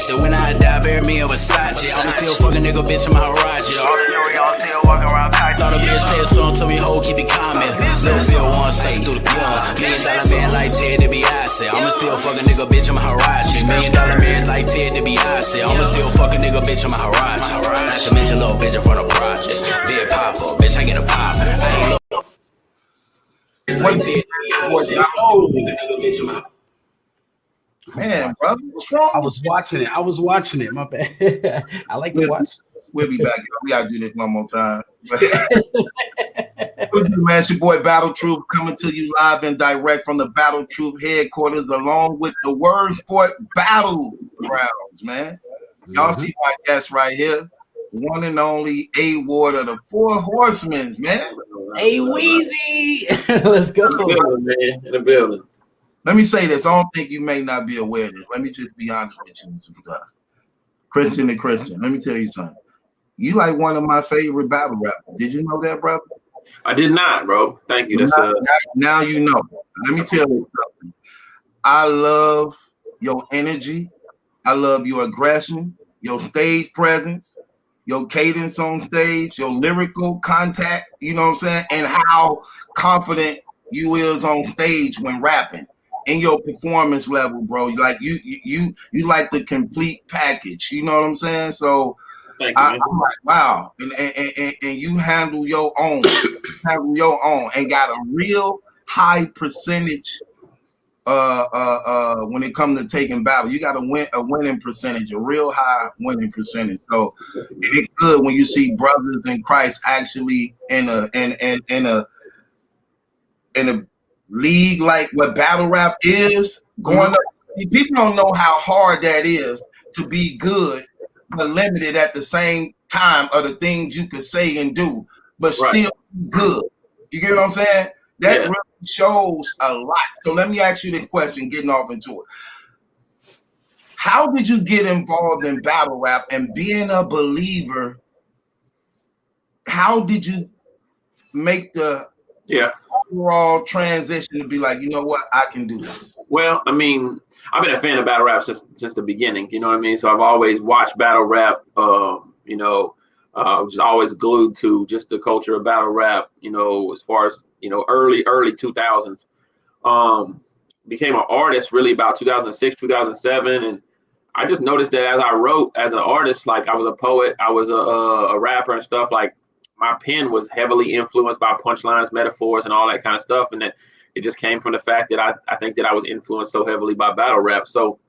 So when I die, bury me in Versace. I'ma still fucking nigga, bitch, in my Haraj. All the jewelry on tail, walking around tight. Thought a bitch said something to me, ho, keep it calm. Little Bill one say through the gun. $1 million man like Ted DiBiase. I'ma still fucking nigga, bitch, in my Haraj. $1 million man like Ted DiBiase. I'ma still fucking nigga, bitch, in my Haraj. Not to mention little bitch in front of project. Big pop-up, bitch, I get a pop. I ain't look. Man, brother, what's wrong? I was watching it. My bad. I like to watch. We'll be back. We gotta do this one more time. Man, it's your boy Battle Truth coming to you live and direct from the Battle Truth headquarters, along with the Word Sport Battlegrounds, man. Y'all see my guest right here, one and only A Ward of the Four Horsemen, man. Hey, Weezy, let's go, man. In the building. Let me say this. I don't think you may not be aware of this. Let me just be honest with you some stuff. Christian to Christian. Let me tell you something. You like one of my favorite battle rappers. Did you know that, brother? I did not, bro. Thank you. That's now you know. Let me tell you something. I love your energy. I love your aggression, your stage presence, your cadence on stage, your lyrical contact, you know what I'm saying? And how confident you is on stage when rapping. In your performance level, bro. Like you like the complete package. You know what I'm saying? So I'm like, wow. And you handle your own, and got a real high percentage when it comes to taking battle. You got a winning percentage, a real high winning percentage. So it's good when you see brothers in Christ actually in a league like what battle rap is going up. People don't know how hard that is to be good but limited at the same time of the things you could say and do, but still good. You get what I'm saying? That really shows a lot. So let me ask you this question, getting off into it. How did you get involved in battle rap, and being a believer, how did you make the overall transition to be like, you know what, I can do this? Well, I mean, I've been a fan of battle rap since the beginning, you know what I mean? So I've always watched battle rap, just always glued to just the culture of battle rap, you know, as far as, you know, early 2000s. Became an artist really about 2006, 2007. And I just noticed that as I wrote as an artist, like I was a poet, I was a rapper and stuff, like my pen was heavily influenced by punchlines, metaphors, and all that kind of stuff. And that it just came from the fact that I think that I was influenced so heavily by battle rap. So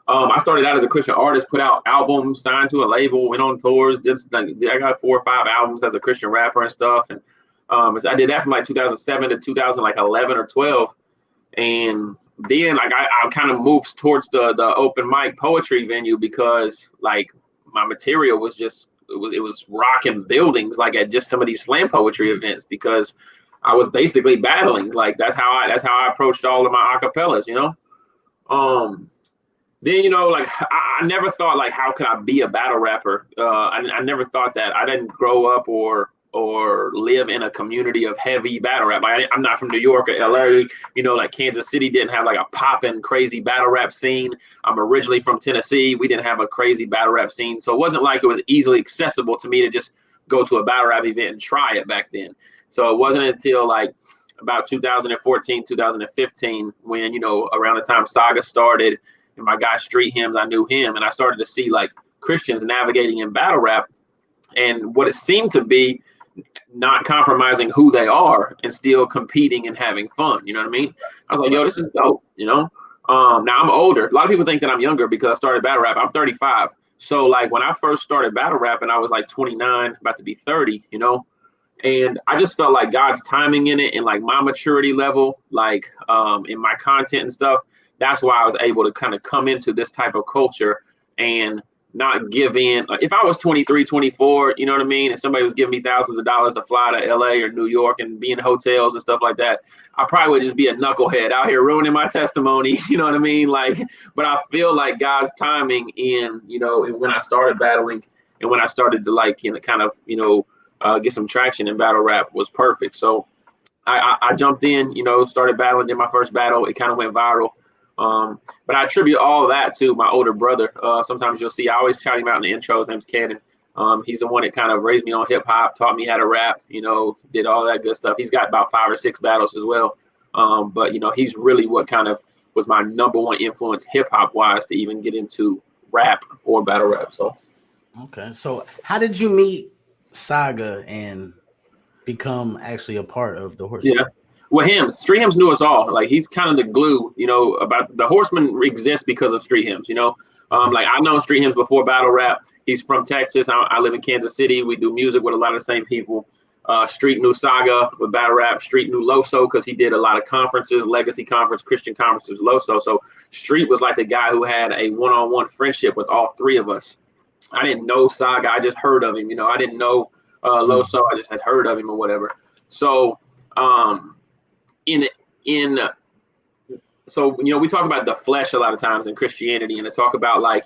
I started out as a Christian artist, put out albums, signed to a label, went on tours. I got 4 or 5 albums as a Christian rapper and stuff. And I did that from like 2007 to 2011 or 12. And then like I kind of moved towards the open mic poetry venue because like my material was just, it was rocking buildings like at just some of these slam poetry events, because I was basically battling. Like that's how I approached all of my acapellas, you know. Then, you know, like I never thought like, how could I be a battle rapper? I never thought that. I didn't grow up or live in a community of heavy battle rap. I'm not from New York or LA, you know, like Kansas City didn't have like a poppin' crazy battle rap scene. I'm originally from Tennessee. We didn't have a crazy battle rap scene. So it wasn't like it was easily accessible to me to just go to a battle rap event and try it back then. So it wasn't until like about 2014, 2015, when, you know, around the time Saga started and my guy Street Hymns, I knew him, and I started to see like Christians navigating in battle rap and what it seemed to be not compromising who they are and still competing and having fun. You know what I mean? I was like, yo, this is dope, you know? Now I'm older. A lot of people think that I'm younger because I started battle rap. I'm 35. So like when I first started battle rapping, I was like 29, about to be 30, you know? And I just felt like God's timing in it and like my maturity level, like in my content and stuff. That's why I was able to kind of come into this type of culture and not give in. Like if I was 23, 24, you know what I mean? And somebody was giving me thousands of dollars to fly to LA or New York and be in hotels and stuff like that, I probably would just be a knucklehead out here ruining my testimony. You know what I mean? Like, but I feel like God's timing in, you know, when I started battling and when I started to like, you know, kind of, you know, get some traction in battle rap was perfect. So I jumped in, you know, started battling, did my first battle. It kind of went viral. But I attribute all of that to my older brother. Sometimes you'll see, I always shout him out in the intro. His name's Cannon. He's the one that kind of raised me on hip hop, taught me how to rap, did all that good stuff. He's got about 5 or 6 battles as well. But he's really what kind of was my number one influence hip hop wise to even get into rap or battle rap. So, okay. So how did you meet Saga and become actually a part of the Horsemen? Yeah. Well, Street Hymns knew us all. Like, he's kind of the glue, about the Horsemen exists because of Street Hymns, like I've known Street Hymns before battle rap. He's from Texas. I live in Kansas City. We do music with a lot of the same people. Street knew Saga with battle rap. Street knew Loso because he did a lot of conferences, Legacy Conference, Christian conferences, Loso. So Street was like the guy who had a one-on-one friendship with all 3 of us. I didn't know Saga. I just heard of him. I didn't know Loso. I just had heard of him or whatever. So so we talk about the flesh a lot of times in Christianity, and to talk about like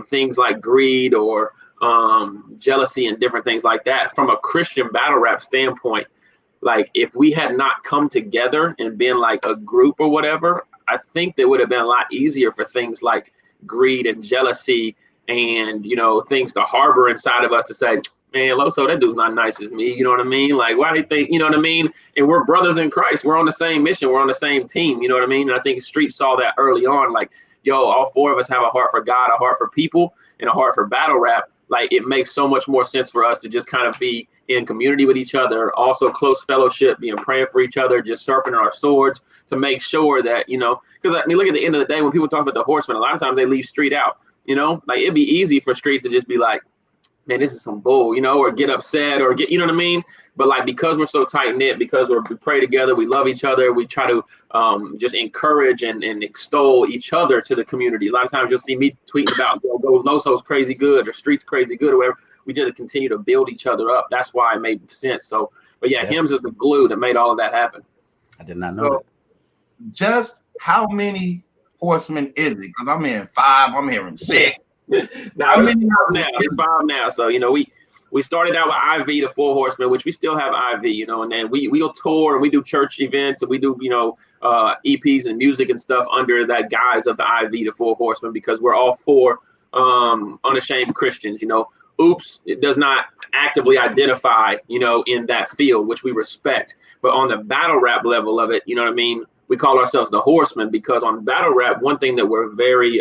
things like greed or jealousy and different things like that. From a Christian battle rap standpoint, like if we had not come together and been like a group or whatever, I think that would have been a lot easier for things like greed and jealousy and things to harbor inside of us to say, man, Loso, that dude's not nice as me. You know what I mean? Like, why do you think, you know what I mean? And we're brothers in Christ. We're on the same mission. We're on the same team. You know what I mean? And I think Street saw that early on. Like, yo, all 4 of us have a heart for God, a heart for people, and a heart for battle rap. Like, it makes so much more sense for us to just kind of be in community with each other, also close fellowship, being praying for each other, just sharpening our swords to make sure that, because I mean, look at the end of the day, when people talk about the Horsemen, a lot of times they leave Street out, like it'd be easy for Street to just be like, man, this is some bull, or get upset or get, you know what I mean? But like, because we're so tight knit, because we pray together, we love each other, we try to just encourage and extol each other to the community. A lot of times you'll see me tweeting about, go Loso's crazy good or Street's crazy good or whatever. We just continue to build each other up. That's why it made sense. So, but yeah, Hymns is the glue that made all of that happen. I did not know that. Just how many Horsemen is it? Because I'm hearing 5, I'm hearing 6. Now, it's 5 now. So, we started out with IV, the 4 Horsemen, which we still have IV, and then we'll tour and we do church events and we do, EPs and music and stuff under that guise of the IV, the 4 Horsemen, because we're all 4 unashamed Christians. Oops, it does not actively identify, in that field, which we respect. But on the battle rap level of it, you know what I mean? We call ourselves the Horsemen because on battle rap, one thing that we're very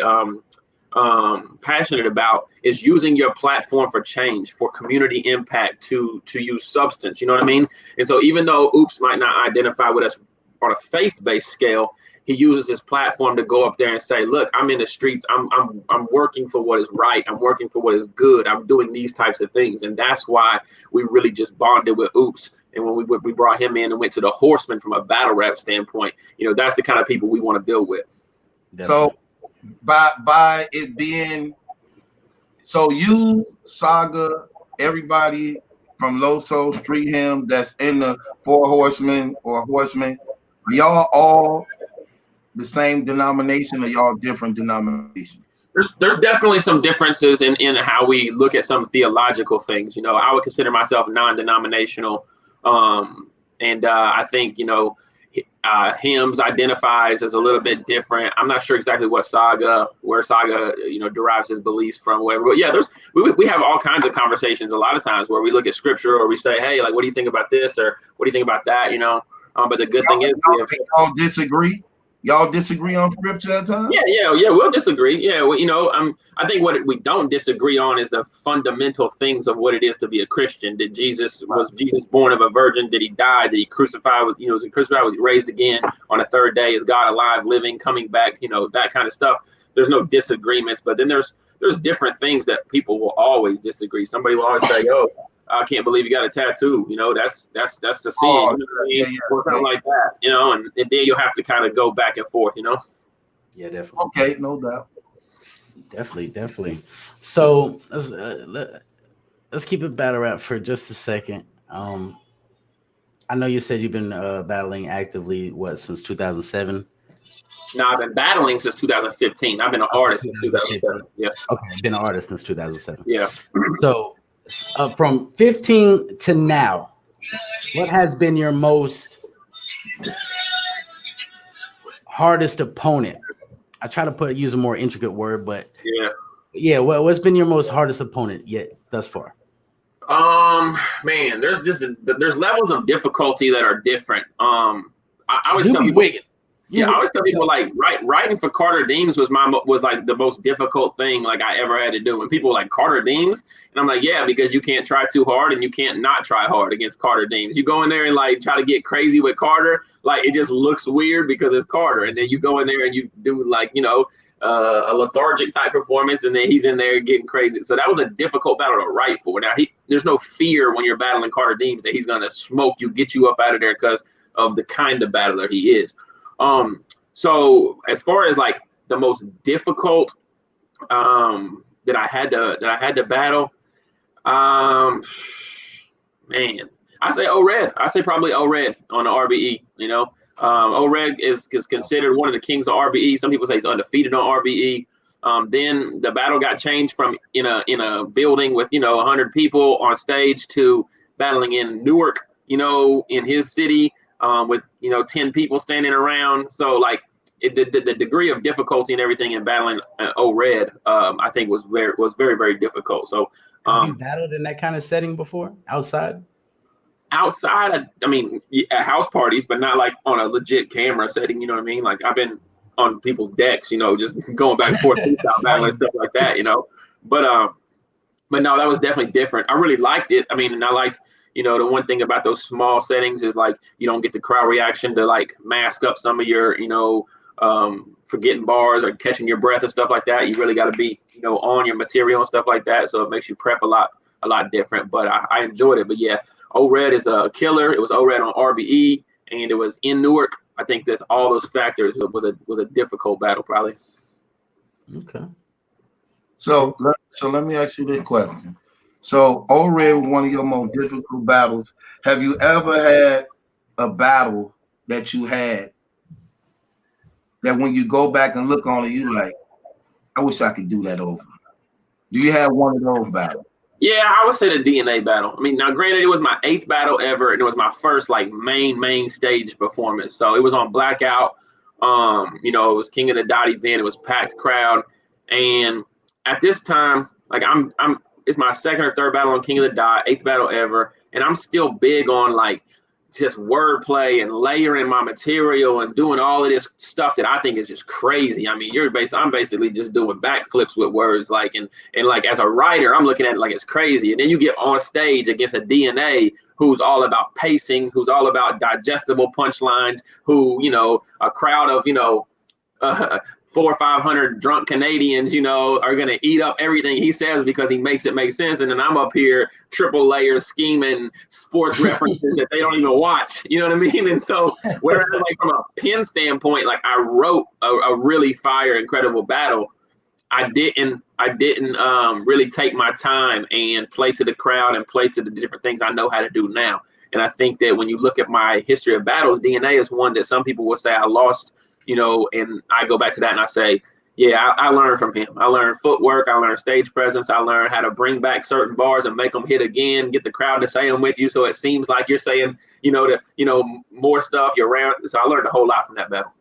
passionate about is using your platform for change, for community impact, to use substance. You know what I mean? And so even though Oops might not identify with us on a faith-based scale, he uses his platform to go up there and say, look, I'm in the streets. I'm working for what is right. I'm working for what is good. I'm doing these types of things. And that's why we really just bonded with Oops. And when we brought him in and went to the Horsemen from a battle rap standpoint, that's the kind of people we want to build with. So by it being, so you, Saga, everybody from Loso, Street Hymns that's in the 4 Horsemen or Horsemen, are y'all all the same denomination or y'all different denominations? There's definitely some differences in how we look at some theological things. I would consider myself non-denominational. And I think, Hymns identifies as a little bit different. I'm not sure exactly where Saga, derives his beliefs from, whatever. But yeah, we have all kinds of conversations a lot of times where we look at scripture or we say, hey, like, what do you think about this? Or what do you think about that? But the good thing is y'all disagree. Y'all disagree on scripture at times? Yeah, we'll disagree. Yeah, I think what we don't disagree on is the fundamental things of what it is to be a Christian. Was Jesus born of a virgin? Did he die? Did he crucify? Was he crucified? Was he raised again on a 3rd day? Is God alive, living, coming back? That kind of stuff. There's no disagreements, but then there's different things that people will always disagree. Somebody will always say, "Oh, I can't believe you got a tattoo." That's the sin. Oh, or something like that. And then you'll have to kind of go back and forth. Yeah, definitely. Okay, no doubt. Definitely. So let's keep it battle rap for just a second. I know you said you've been battling actively since 2007. No, I've been battling since 2015. I've been an artist since 2007. Yeah. Okay, been an artist since 2007. Yeah. So from 15 to now, what has been your most hardest opponent I try to use a more intricate word, but Yeah. yeah. What's been your most hardest opponent yet thus far? Man, there's levels of difficulty that are different. I always You tell be people, wigging. yeah, I always tell people like writing for Carter Deems was like the most difficult thing like I ever had to do. When people were like Carter Deems, and I'm like, yeah, because you can't try too hard and you can't not try hard against Carter Deems. You go in there and like try to get crazy with Carter, like it just looks weird because it's Carter, and then you go in there and you do like a lethargic type performance, and then he's in there getting crazy. So that was a difficult battle to write for. Now there's no fear when you're battling Carter Deems that he's gonna smoke you, get you up out of there because of the kind of battler he is. So as far as like the most difficult that I had to battle, man, I say O-Red. I say probably O-Red on the RBE. O-Red is considered one of the kings of RBE. Some people say he's undefeated on RBE. Then the battle got changed from in a building with 100 people on stage to battling in Newark, in his city. With 10 people standing around, so like the degree of difficulty and everything in battling O-Red, I think was very very difficult. So have you battled in that kind of setting before outside? Outside, I mean, at house parties, but not like on a legit camera setting. You know what I mean? Like I've been on people's decks, just going back and forth, battling and stuff like that. But no, that was definitely different. I really liked it. I mean, and I liked. The one thing about those small settings is like you don't get the crowd reaction to like mask up some of your, forgetting bars or catching your breath and stuff like that. You really got to be, on your material and stuff like that. So it makes you prep a lot different. But I enjoyed it. But yeah, O-Red is a killer. It was O-Red on RBE, and it was in Newark. I think that all those factors was a difficult battle probably. Okay. So let me ask you this question. So O-Red was one of your most difficult battles. Have you ever had a battle that you had that when you go back and look on it, you like, I wish I could do that over? Do you have one of those battles? Yeah, I would say the DNA battle. I mean, now granted, it was my 8th battle ever, and it was my first like main stage performance. So it was on Blackout. It was King of the Dot event. It was packed crowd, and at this time, like it's my 2nd or 3rd battle on King of the Dot, 8th battle ever, and I'm still big on like just wordplay and layering my material and doing all of this stuff that I think is just crazy. I mean, I'm basically just doing backflips with words, like and like as a writer, I'm looking at it like it's crazy. And then you get on stage against a DNA who's all about pacing, who's all about digestible punchlines, who a crowd of 400 or 500 drunk Canadians, are going to eat up everything he says because he makes it make sense. And then I'm up here triple layer scheming sports references that they don't even watch. You know what I mean? And so whereas like from a pen standpoint, like I wrote a really fire, incredible battle. I didn't really take my time and play to the crowd and play to the different things I know how to do now. And I think that when you look at my history of battles, DNA is one that some people will say I lost, and I go back to that and I say, yeah, I learned from him. I learned footwork. I learned stage presence. I learned how to bring back certain bars and make them hit again, get the crowd to say them with you. So it seems like you're saying, more stuff you're around. So I learned a whole lot from that battle.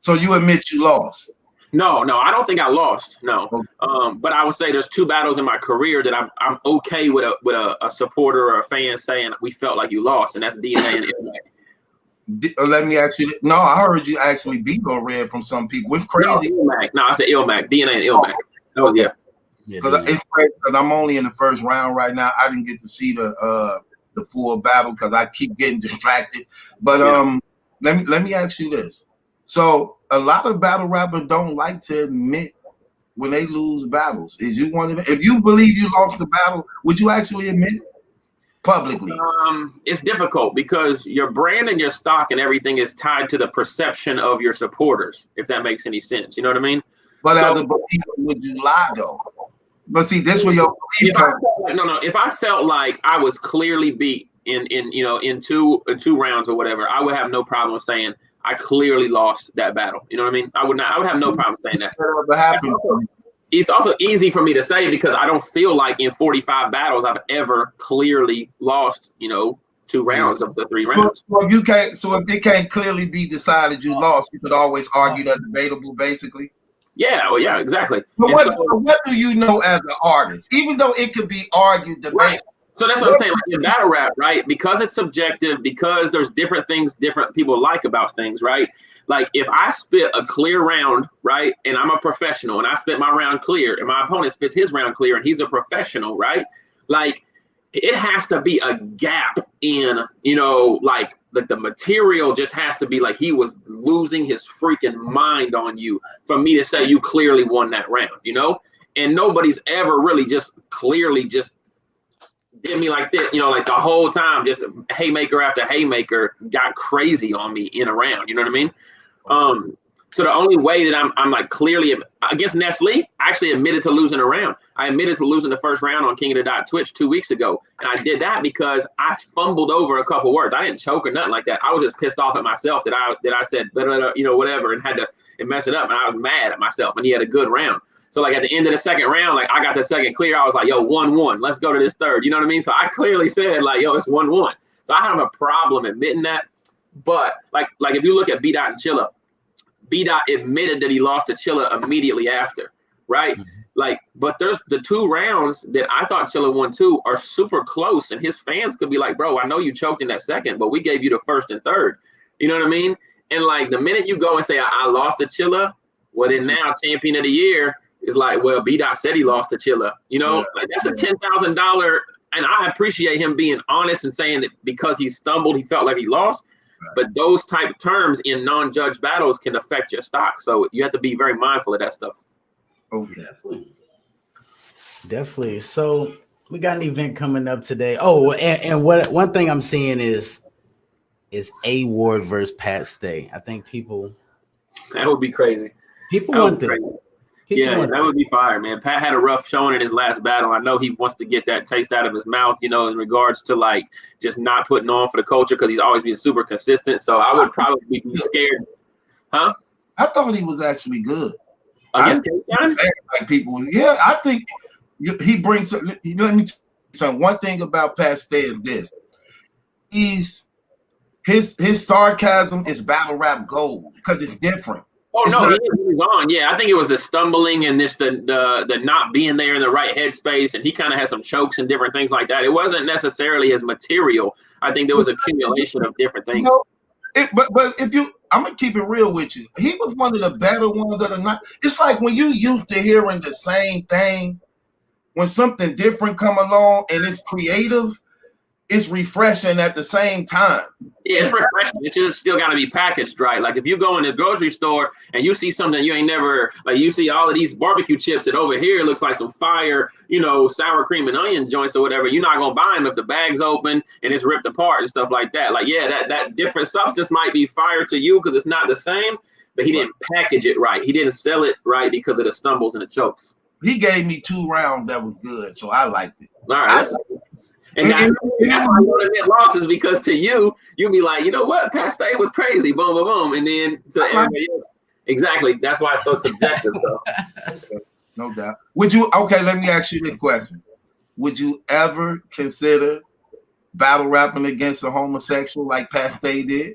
So you admit you lost? No, I don't think I lost. No. Okay. But I would say there's 2 battles in my career that I'm okay with a supporter or a fan saying we felt like you lost, and that's DNA and Ilmac. Let me actually. No, I heard you actually beat O-Red from some people. It's crazy. No, I said Ilmac, DNA and Ilmac. Oh yeah. Because it's crazy because I'm only in the first round right now. I didn't get to see the full battle because I keep getting distracted. But let me ask you this. So a lot of battle rappers don't like to admit when they lose battles. Is you one of them? If you believe you lost the battle, would you actually admit it publicly? It's difficult because your brand and your stock and everything is tied to the perception of your supporters, if that makes any sense. You know what I mean? But as a believer, would you lie though? But see, this was your belief. If I felt like I was clearly beat in two rounds or whatever, I would have no problem saying I clearly lost that battle. You know what I mean? I would have no problem saying that. It's also easy for me to say because I don't feel like in 45 battles I've ever clearly lost, 2 rounds of the 3 rounds. So if it can't clearly be decided you lost, you could always argue that debatable, basically. Yeah, well, yeah, exactly. But what do you know as an artist? Even though it could be argued, debated. Right. So that's what I'm saying. Like in battle rap, right? Because it's subjective, because there's different things different people like about things, right? Like if I spit a clear round, right, and I'm a professional, and I spit my round clear, and my opponent spits his round clear, and he's a professional, right? Like it has to be a gap in, like the material just has to be like he was losing his freaking mind on you for me to say you clearly won that round, And nobody's ever really just clearly just did me like this, like the whole time, just haymaker after haymaker got crazy on me in a round. You know what I mean? So the only way that I'm like clearly against Nestle, I actually admitted to losing a round. I admitted to losing the first round on King of the Dot Twitch 2 weeks ago. And I did that because I fumbled over a couple words. I didn't choke or nothing like that. I was just pissed off at myself that I said, whatever, and had to mess it up. And I was mad at myself, and he had a good round. So like at the end of the second round, like I got the second clear. I was like, yo, 1-1. Let's go to this third. You know what I mean? So I clearly said like, yo, it's 1-1. So I have a problem admitting that. But like if you look at B Dot and Chilla, B Dot admitted that he lost to Chilla immediately after, right? Mm-hmm. Like, but there's the 2 rounds that I thought Chilla won too are super close, and his fans could be like, bro, I know you choked in that second, but we gave you the first and third. You know what I mean? And like the minute you go and say I lost to Chilla, well then now champion of the year is like, well, B Dot said he lost to Chilla. Like that's a $10,000, and I appreciate him being honest and saying that because he stumbled, he felt like he lost. But those type of terms in non-judge battles can affect your stock. So you have to be very mindful of that stuff. Oh, definitely. So we got an event coming up today. Oh, and one thing I'm seeing is A Ward versus Pat Stay. I think that would be crazy. People want this. That would be fire, man. Pat had a rough showing in his last battle. I know he wants to get that taste out of his mouth, in regards to like just not putting on for the culture because he's always been super consistent. So I would probably be scared. Huh? I thought he was actually good. Against K-Town? Like people, yeah, I think he brings. Let me tell you something. One thing about Pat Stay is this: his sarcasm is battle rap gold because it's different. Oh no, he was on. Yeah, I think it was the stumbling and the not being there in the right headspace, and he kind of had some chokes and different things like that. It wasn't necessarily his material. I think there was accumulation of different things. But if I'm gonna keep it real with you. He was one of the better ones of the night. It's like when you used to hearing the same thing, when something different come along and it's creative, it's refreshing at the same time. Yeah, it's refreshing. It's just still got to be packaged right. Like if you go in the grocery store and you see something you ain't never, like you see all of these barbecue chips that over here looks like some fire, sour cream and onion joints or whatever, you're not going to buy them if the bag's open and it's ripped apart and stuff like that. Like, yeah, that different substance might be fire to you because it's not the same, but he didn't package it right. He didn't sell it right because of the stumbles and the chokes. He gave me 2 rounds that was good, so I liked it. All right. And that's why you admit losses, because to you'll be like, you know what, Pat Stay was crazy, boom, boom, boom. And then to everybody else, exactly. That's why it's so subjective, though. No doubt. Let me ask you this question. Would you ever consider battle rapping against a homosexual like Pat Stay did?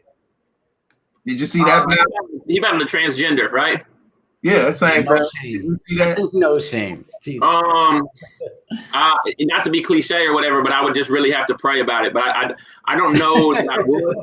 Did you see that battle? He battled a transgender, right? Yeah, same. No shame. No shame. Jesus. Not to be cliche or whatever, but I would just really have to pray about it. But I don't know that I would.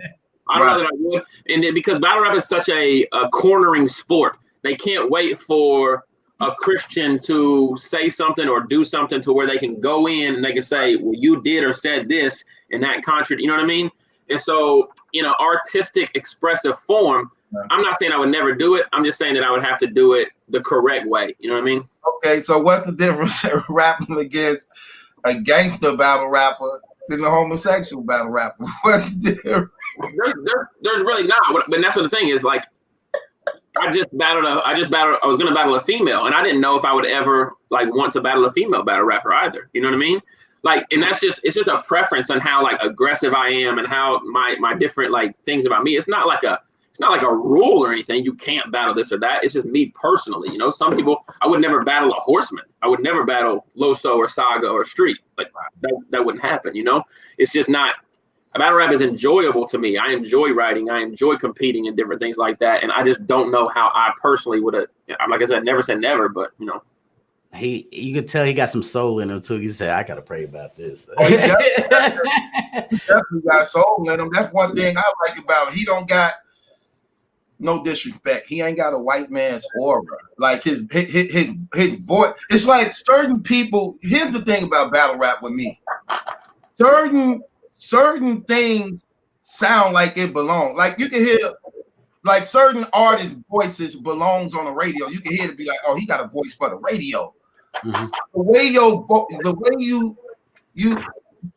I don't know that I would. And then because battle rap is such a cornering sport, they can't wait for a Christian to say something or do something to where they can go in and they can say, well, you did or said this and that contradict. You know what I mean? And so in an artistic, expressive form, I'm not saying I would never do it. I'm just saying that I would have to do it the correct way. You know what I mean? Okay, so what's the difference in rapping against a gangster battle rapper than a homosexual battle rapper? What's the difference? There's really not. But that's what the thing is. Like, I was going to battle a female, and I didn't know if I would ever like want to battle a female battle rapper either. You know what I mean? Like, and it's just a preference on how like aggressive I am and how my different like things about me. It's not like a rule or anything. You can't battle this or that. It's just me personally. Some people, I would never battle a horseman. I would never battle Loso or Saga or Street. Like that wouldn't happen. It's just not battle rap is enjoyable to me. I enjoy writing. I enjoy competing and different things like that. And I just don't know how I personally would have, like I said, never said never, but you know. You could tell he got some soul in him too. He said, I gotta pray about this. Oh, he definitely got soul in him. That's one thing I like about him. He don't got no disrespect. He ain't got a white man's aura. Like his voice. It's like certain people. Here's the thing about battle rap with me. Certain things sound like it belongs. Like you can hear, like certain artists' voices belongs on the radio. You can hear it be like, oh, he got a voice for the radio. Mm-hmm. The way you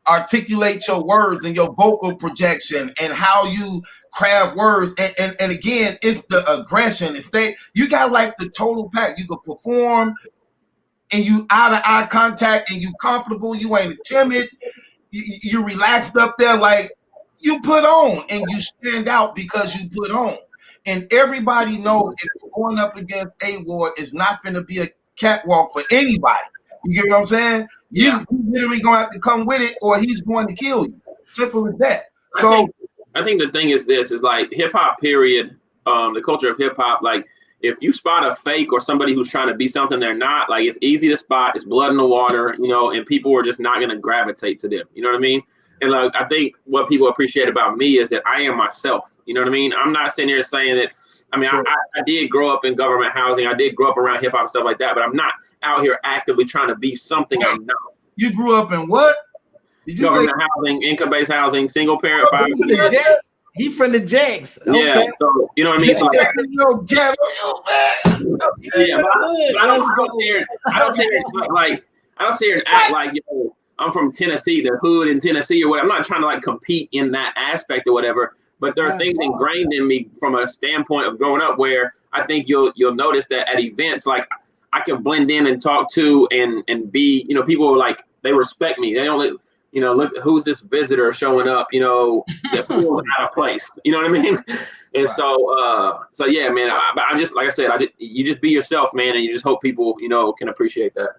articulate your words and your vocal projection and how you craft words and again, it's the aggression. You got like the total pack. You can perform and you out of eye contact and you comfortable. You ain't timid. You relaxed up there like you put on and you stand out because you put on. And everybody knows if you're going up against A-Ward, it's not going to be a catwalk for anybody. You get what I'm saying? You literally going to have to come with it or he's going to kill you. Simple as that. So I think the thing is this is like hip hop period, the culture of hip hop, like if you spot a fake or somebody who's trying to be something they're not, like it's easy to spot, it's blood in the water, you know, and people are just not going to gravitate to them. You know what I mean? And like, I think what people appreciate about me is that I am myself. You know what I mean? I'm not sitting here saying that. I mean, sure. I did grow up in government housing. I did grow up around hip hop and stuff like that, but I'm not out here actively trying to be something I'm not. You grew up in what? Did you government housing, income-based housing, single parent. He from the Jacks. Yeah, okay. So you know what I mean. So like, I don't sit here and act like I'm from Tennessee, the hood in Tennessee or whatever. I'm not trying to like compete in that aspect or whatever. But there are things ingrained in me from a standpoint of growing up where I think you'll notice that at events, like I can blend in and talk to and be, you know, people are like, they respect me. They don't, you know, look, who's this visitor showing up, you know, that feels out of place. You know what I mean? And so yeah, man, I just, like I said, you just be yourself, man. And you just hope people, you know, can appreciate that.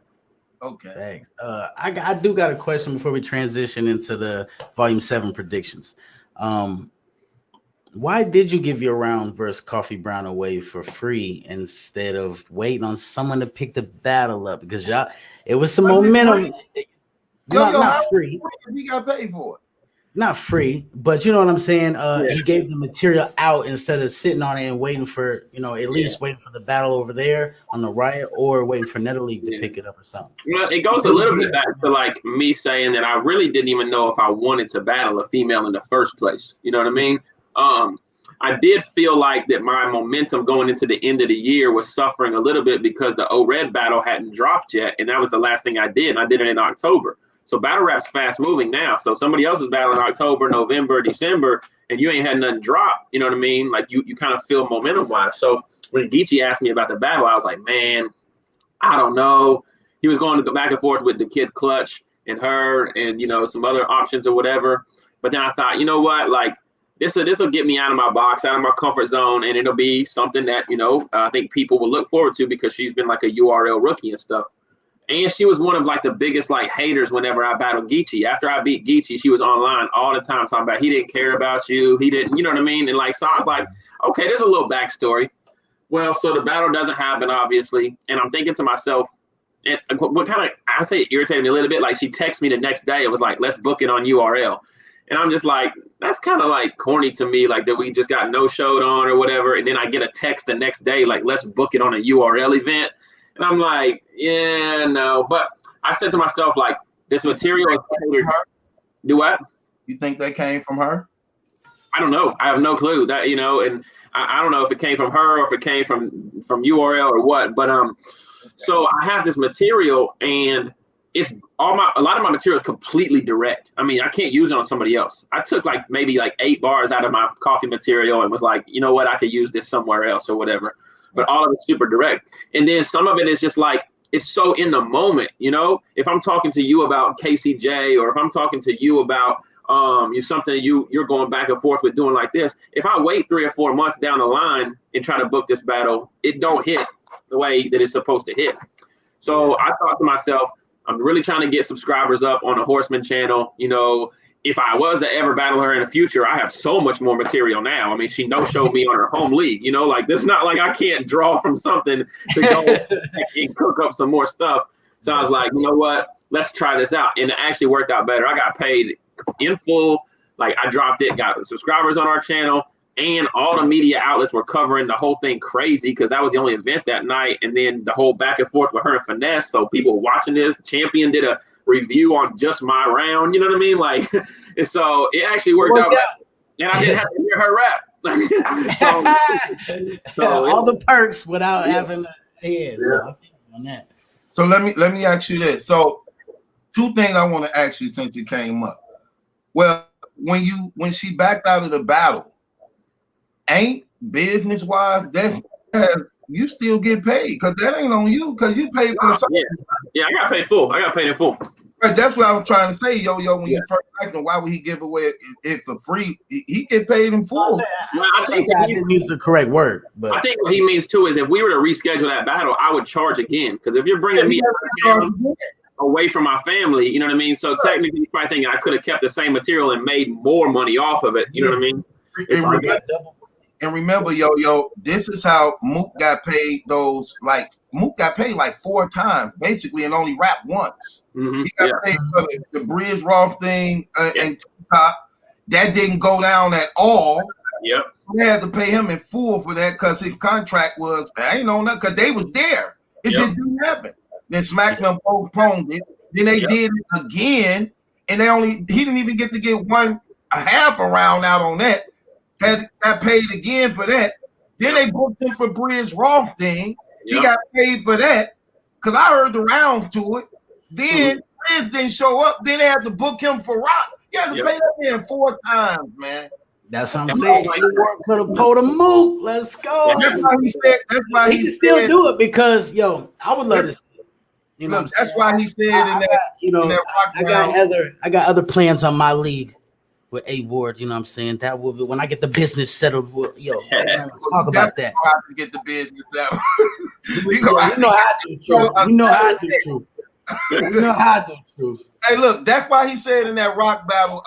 Okay. I do got a question before we transition into the Volume 7 predictions. Why did you give your round versus Coffee Brown away for free instead of waiting on someone to pick the battle up? Because it was some momentum. Not free. He got paid for it. Not free, but you know what I'm saying? He gave the material out instead of sitting on it and waiting for, you know, at least waiting for the battle over there on the riot or waiting for Netherleague to pick it up or something. You know, it goes a little bit back to like me saying that I really didn't even know if I wanted to battle a female in the first place. You know what I mean? I did feel like that my momentum going into the end of the year was suffering a little bit because the O-Red battle hadn't dropped yet. And that was the last thing I did. And I did it in October. So battle rap's fast moving now. So somebody else is battling October, November, December, and you ain't had nothing drop. You know what I mean? Like you kind of feel momentum wise. So when Geechee asked me about the battle, I was like, man, I don't know. He was going to go back and forth with the Kid Clutch and her and, you know, some other options or whatever. But then I thought, you know what, like, this will get me out of my box, out of my comfort zone, and it'll be something that, you know, I think people will look forward to because she's been like a URL rookie and stuff. And she was one of like the biggest like haters whenever I battled Geechee. After I beat Geechee, she was online all the time talking about he didn't care about you. He didn't, you know what I mean? And like, so I was like, okay, there's a little backstory. Well, so the battle doesn't happen, obviously. And I'm thinking to myself, and what kind of, I say it irritated me a little bit. Like she texted me the next day. It was like, let's book it on URL. And I'm just like, that's kind of like corny to me, like that we just got no showed on or whatever. And then I get a text the next day, like, let's book it on a URL event. And I'm like, yeah, no. But I said to myself, like, this material is catered. Do what? You think that came from her? I don't know. I have no clue that, you know, and I don't know if it came from her or if it came from URL or what. But so I have this material and it's a lot of my material is completely direct. I mean, I can't use it on somebody else. I took like maybe like 8 bars out of my coffee material and was like, you know what, I could use this somewhere else or whatever. But all of it's super direct. And then some of it is just like, it's so in the moment, you know, if I'm talking to you about KCJ or if I'm talking to you about something you're going back and forth with doing like this, if I wait 3 or 4 months down the line and try to book this battle, it don't hit the way that it's supposed to hit. So I thought to myself, I'm really trying to get subscribers up on the Horseman channel, you know, if I was to ever battle her in the future, I have so much more material now. I mean, she no-showed me on her home league, you know, like, there's not like I can't draw from something to go and cook up some more stuff. So I was like, you know what, let's try this out. And it actually worked out better. I got paid in full. Like, I dropped it, got subscribers on our channel, and all the media outlets were covering the whole thing crazy because that was the only event that night. And then the whole back and forth with her and Finesse. So people watching this, Champion did a review on just my round, you know what I mean? Like, and so it actually worked out. And I didn't have to hear her rap. so all the perks without having so on that. So let me ask you this. So 2 things I want to ask you since it came up. Well, when she backed out of the battle, ain't business wise that you still get paid because that ain't on you because you paid for something. Yeah, I got paid full. I got paid in full. But that's what I was trying to say, yo. When you first asked him, why would he give away it for free? He get paid in full. I think I didn't use the correct word, but I think what he means too is if we were to reschedule that battle, I would charge again because if you're bringing me away from my family, you know what I mean. So technically, he's probably thinking I could have kept the same material and made more money off of it. You know what I mean? And remember, yo, this is how Mook got paid Mook got paid like 4 times, basically, and only rapped once. Mm-hmm. He got paid for the Bridge Raw thing and TikTok. That didn't go down at all. Yep. They had to pay him in full for that because his contract was, I ain't know nothing, because they was there. It just didn't happen. Then SmackDown postponed it. Then they did it again, and he didn't even get to get a half a round out on that. Got paid again for that. Then they booked him for Bridge Raw thing. He got paid for that because I heard the rounds to it. Then Bridge didn't show up. Then they had to book him for Rock. You had to pay that man 4 times, man. That's what I'm saying. Could have pulled a move. Let's go. That's why he said. That's why he can still do it because I would love to. You know, look, that's why he said in that. I got other plans on my league with A Ward. You know what I'm saying? That will be when I get the business settled. Talk about that. I have to get the business out. You know how I do. You know how I do. Truth. You know how I do. Truth. Hey, look, that's why he said in that Rock battle,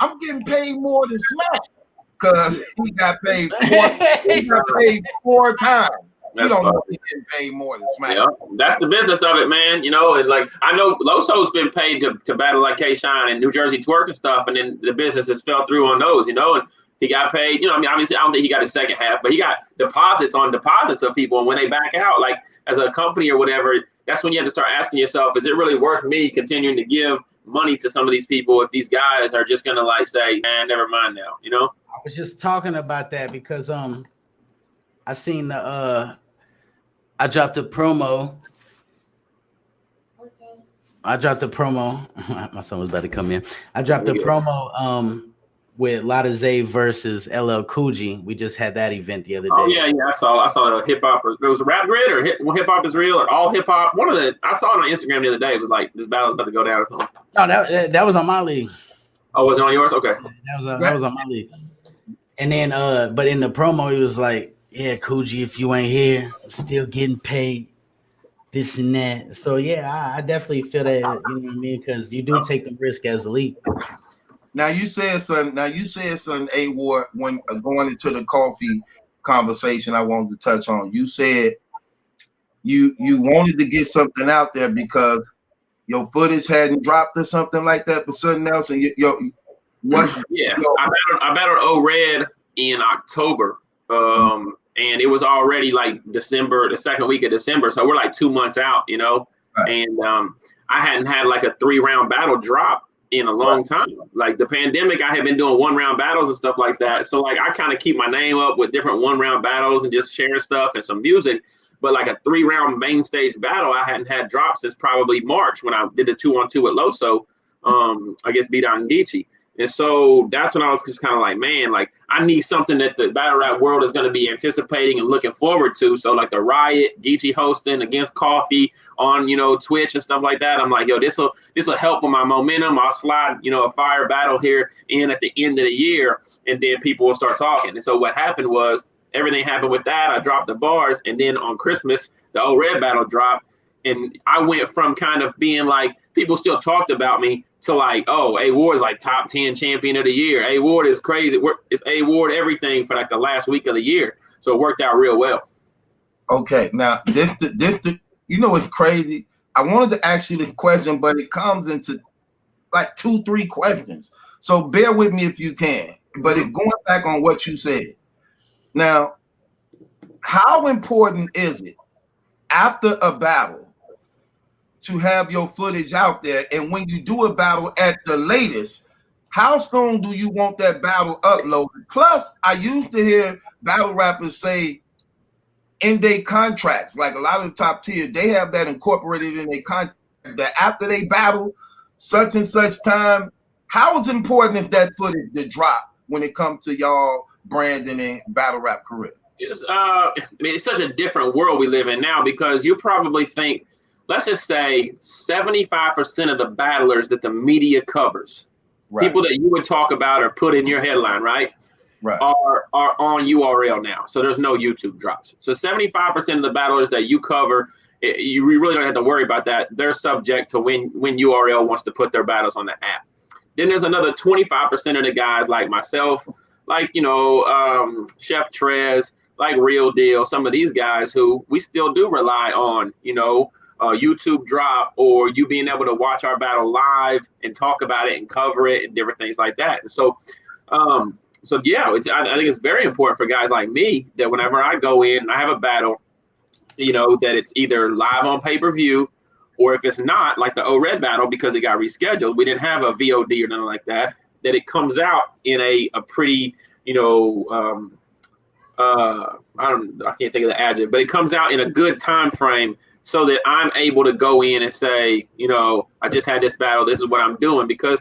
I'm getting paid more than Smack because he got paid 4 times. You don't know he's getting paid more than Smack. Yeah, that's the business of it, man. You know, and like I know Loso's been paid to battle like K-Shine and New Jersey Twerk and stuff, and then the business has fell through on those, you know, and he got paid, you know, I mean, obviously I don't think he got his second half, but he got deposits on deposits of people. And when they back out, like as a company or whatever, that's when you have to start asking yourself, is it really worth me continuing to give money to some of these people if these guys are just going to like say, man, never mind now, you know? I was just talking about that because I seen I dropped a promo. My son was about to come in. I dropped a promo with Lotta Zay versus LL Cool J. We just had that event the other day. Oh yeah, I saw the hip hop. It was a Rap Grid or hip hop is real or all hip hop. I saw it on Instagram the other day. It was like this battle's about to go down or something. No, that was on my league. Oh, was it on yours? Okay. That was on my league. And then but in the promo he was like, yeah, Cool J, if you ain't here, I'm still getting paid. This and that. So yeah, I definitely feel that, you know what I mean? Because you do take the risk as a league. Now you said something, A Ward, when going into the coffee conversation I wanted to touch on. You said you wanted to get something out there because your footage hadn't dropped or something like that for something else, and I battled O-Red in October. And it was already like December, the second week of December. So we're like 2 months out, you know, and I hadn't had like a 3-round battle drop in a long time. Like the pandemic, I had been doing 1-round battles and stuff like that. So like I kind of keep my name up with different 1-round battles and just sharing stuff and some music. But like a 3-round main stage battle, I hadn't had drops since probably March when I did the 2-on-2 with Loso against B-Dot and Geechee. And so that's when I was just kind of like, man, like I need something that the battle rap world is going to be anticipating and looking forward to. So like the Riot, Geechee hosting against Coffee on, you know, Twitch and stuff like that. I'm like, yo, this will help with my momentum. I'll slide, you know, a fire battle here in at the end of the year, and then people will start talking. And so what happened was everything happened with that. I dropped the bars, and then on Christmas, the O-Red battle dropped. And I went from kind of being like people still talked about me to like, oh, A Ward is like top 10 champion of the year. A Ward is crazy. It's A Ward everything for like the last week of the year. So it worked out real well. Okay, now this you know what's crazy? I wanted to ask you the question, but it comes into like 2-3 questions. So bear with me if you can. But if going back on what you said, now, how important is it after a battle to have your footage out there? And when you do a battle at the latest, how soon do you want that battle uploaded? Plus, I used to hear battle rappers say in their contracts, like a lot of the top tier, they have that incorporated in their contract that after they battle such and such time. How is it important if that footage to drop when it comes to y'all branding and battle rap career? I mean, it's such a different world we live in now, because you probably think, let's just say 75% of the battlers that the media covers, people that you would talk about or put in your headline, right, are on URL now. So there's no YouTube drops. So 75% of the battlers that you cover, you really don't have to worry about that. They're subject to when URL wants to put their battles on the app. Then there's another 25% of the guys like myself, like, Chef Trez, like Real Deal, some of these guys who we still do rely on, YouTube drop, or you being able to watch our battle live and talk about it and cover it and different things like that. So yeah, I think it's very important for guys like me that whenever I go in and I have a battle, that it's either live on pay-per-view, or if it's not, like the O-Red battle, because it got rescheduled, we didn't have a VOD or nothing like that, that it comes out in a pretty, I can't think of the adjective, but it comes out in a good time frame so that I'm able to go in and say, I just had this battle, this is what I'm doing. Because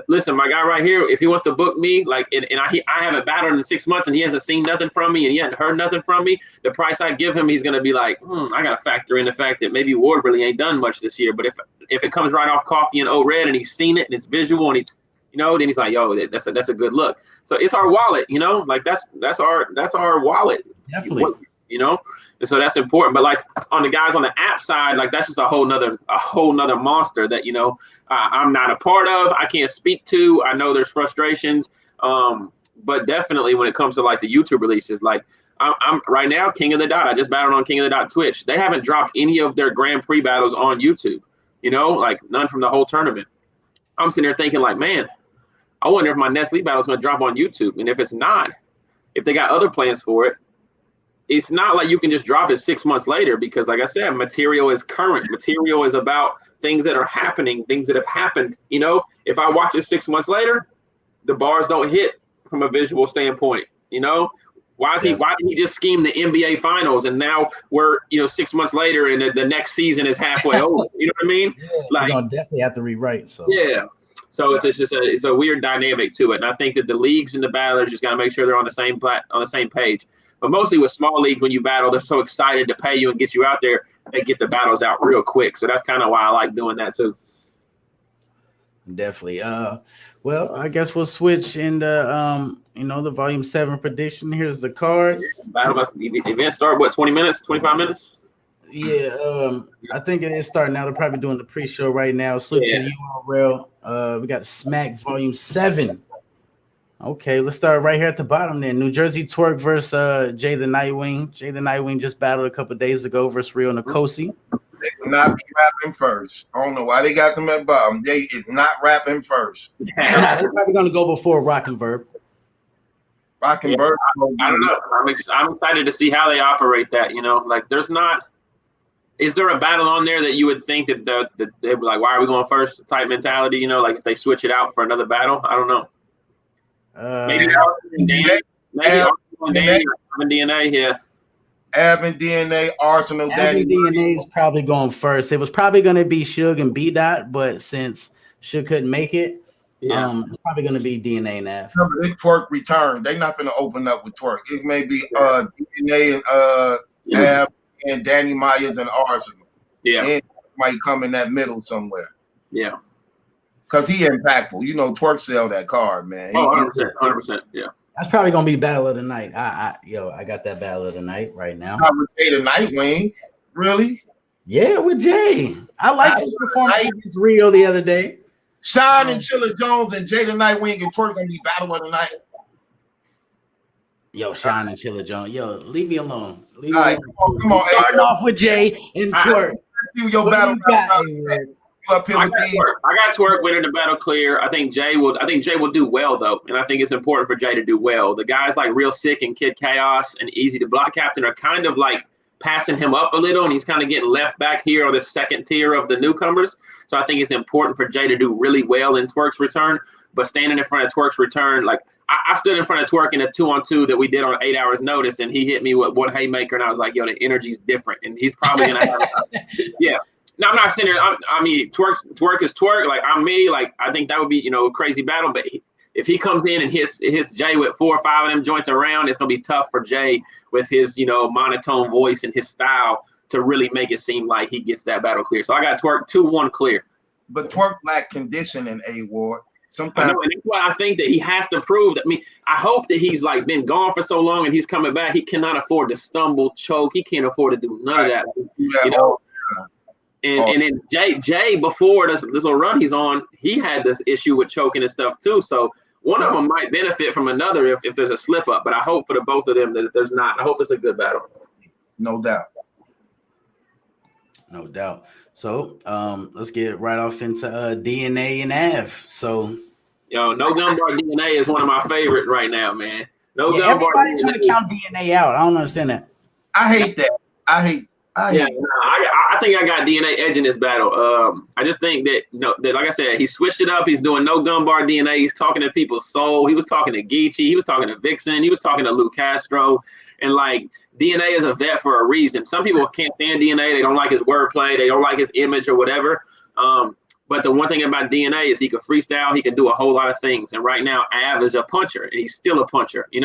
listen, my guy right here, if he wants to book me, like, and I haven't battled in 6 months and he hasn't seen nothing from me and he hasn't heard nothing from me, the price I give him, he's going to be like, I got to factor in the fact that maybe Ward really ain't done much this year. But if it comes right off Coffee and O-Red and he's seen it and it's visual and he's, then he's like, yo, that's a good look. So it's our wallet, like that's our wallet. Definitely. And so that's important. But like on the guys on the app side, like that's just a whole nother monster that, I'm not a part of. I can't speak to. I know there's frustrations. But definitely when it comes to like the YouTube releases, like I'm right now, King of the Dot. I just battled on King of the Dot Twitch. They haven't dropped any of their Grand Prix battles on YouTube, like none from the whole tournament. I'm sitting there thinking like, man, I wonder if my Nestle battle is going to drop on YouTube. And if it's not, if they got other plans for it, it's not like you can just drop it 6 months later, because like I said, material is current. Material is about things that are happening, things that have happened. If I watch it 6 months later, the bars don't hit from a visual standpoint. Why did he just scheme the NBA finals and now we're 6 months later and the next season is halfway over? You know what I mean? Yeah, like, you're gonna definitely have to rewrite. So yeah. So it's just it's a weird dynamic to it. And I think that the leagues and the battlers just got to make sure they're on the same page. But mostly with small leagues, when you battle, they're so excited to pay you and get you out there, they get the battles out real quick. So that's kind of why I like doing that too. Definitely. Well, I guess we'll switch into the Volume 7 prediction. Here's the card. Battle event start 20 minutes, 25 minutes? Yeah, I think it is starting now. They're probably doing the pre-show right now. Salute to the URL. We got Smack Volume 7. Okay, let's start right here at the bottom then. New Jersey Twerk versus Jay the Nightwing. Jay the Nightwing just battled a couple days ago versus Rio Nkosi. They will not be rapping first. I don't know why they got them at bottom. They is not rapping first. They're probably going to go before Rock and Verb. Rock and Verb. I don't know. I'm excited to see how they operate that. Like is there a battle on there that you would think that they'd be like, why are we going first type mentality? Like if they switch it out for another battle, I don't know. Maybe DNA here. Avin DNA, Arsenal, Danny. DNA is probably going first. It was probably going to be Suge and B Dot, but since Suge couldn't make it, it's probably going to be DNA and Av. Remember, this Twerk return. They're not going to open up with Twerk. It may be DNA and Av and Danny Myers and Arsenal. Yeah, and might come in that middle somewhere. Yeah. Because he impactful. Twerk sell that card, man. 100%. Yeah. That's probably gonna be battle of the night. I got that battle of the night right now. Not with Jay the Nightwing, really? Yeah, with Jay. I liked his performance against Rio the other day. Shine and Chilla Jones and Jada Nightwing and Twerk gonna be battle of the night. Yo, Shine and Chilla Jones. Yo, leave me alone. Leave All me right, alone. come on. Starting off with Jay and Twerk. Your What battle do you got, up here with these. I got Twerk winning the battle clear. I think Jay will do well though, and I think it's important for Jay to do well. The guys like Real Sick and Kid Chaos and Easy to Block Captain are kind of like passing him up a little, and he's kind of getting left back here on the second tier of the newcomers. So I think it's important for Jay to do really well in Twerk's return. But standing in front of Twerk's return, like I stood in front of Twerk in a 2-on-2 that we did on 8 hours notice, and he hit me with one haymaker, and I was like, yo, the energy's different, and he's probably gonna have yeah. No, I'm not saying I mean, Twerk is Twerk. Like, I'm me. Like, I think that would be, a crazy battle. But if he comes in and hits Jay with 4 or 5 of them joints around, it's going to be tough for Jay with his, monotone voice and his style to really make it seem like he gets that battle clear. So I got Twerk 2-1 clear. But Twerk lack conditioning, A-Ward. Sometimes, I know, and that's why I think that he has to prove that. I mean, I hope that he's like been gone for so long and he's coming back. He cannot afford to stumble, choke. He can't afford to do none of that. And then Jay before this little run he's on, he had this issue with choking and stuff too. So one of them might benefit from another if there's a slip up. But I hope for the both of them that there's not. I hope it's a good battle. No doubt. No doubt. So let's get right off into DNA and Av. So No Gun Bar DNA is one of my favorites right now, man. Everybody trying to count DNA out. I don't understand that. I hate that. I think I got DNA edging this battle. I just think that that like I said, he switched it up. He's doing no gun bar DNA. He's talking to people's soul. He was talking to Geechee. He was talking to Vixen. He was talking to Lou Castro. And like DNA is a vet for a reason. Some people can't stand DNA. They don't like his wordplay. They don't like his image or whatever. But the one thing about DNA is he can freestyle. He can do a whole lot of things. And right now, Av is a puncher, and he's still a puncher. And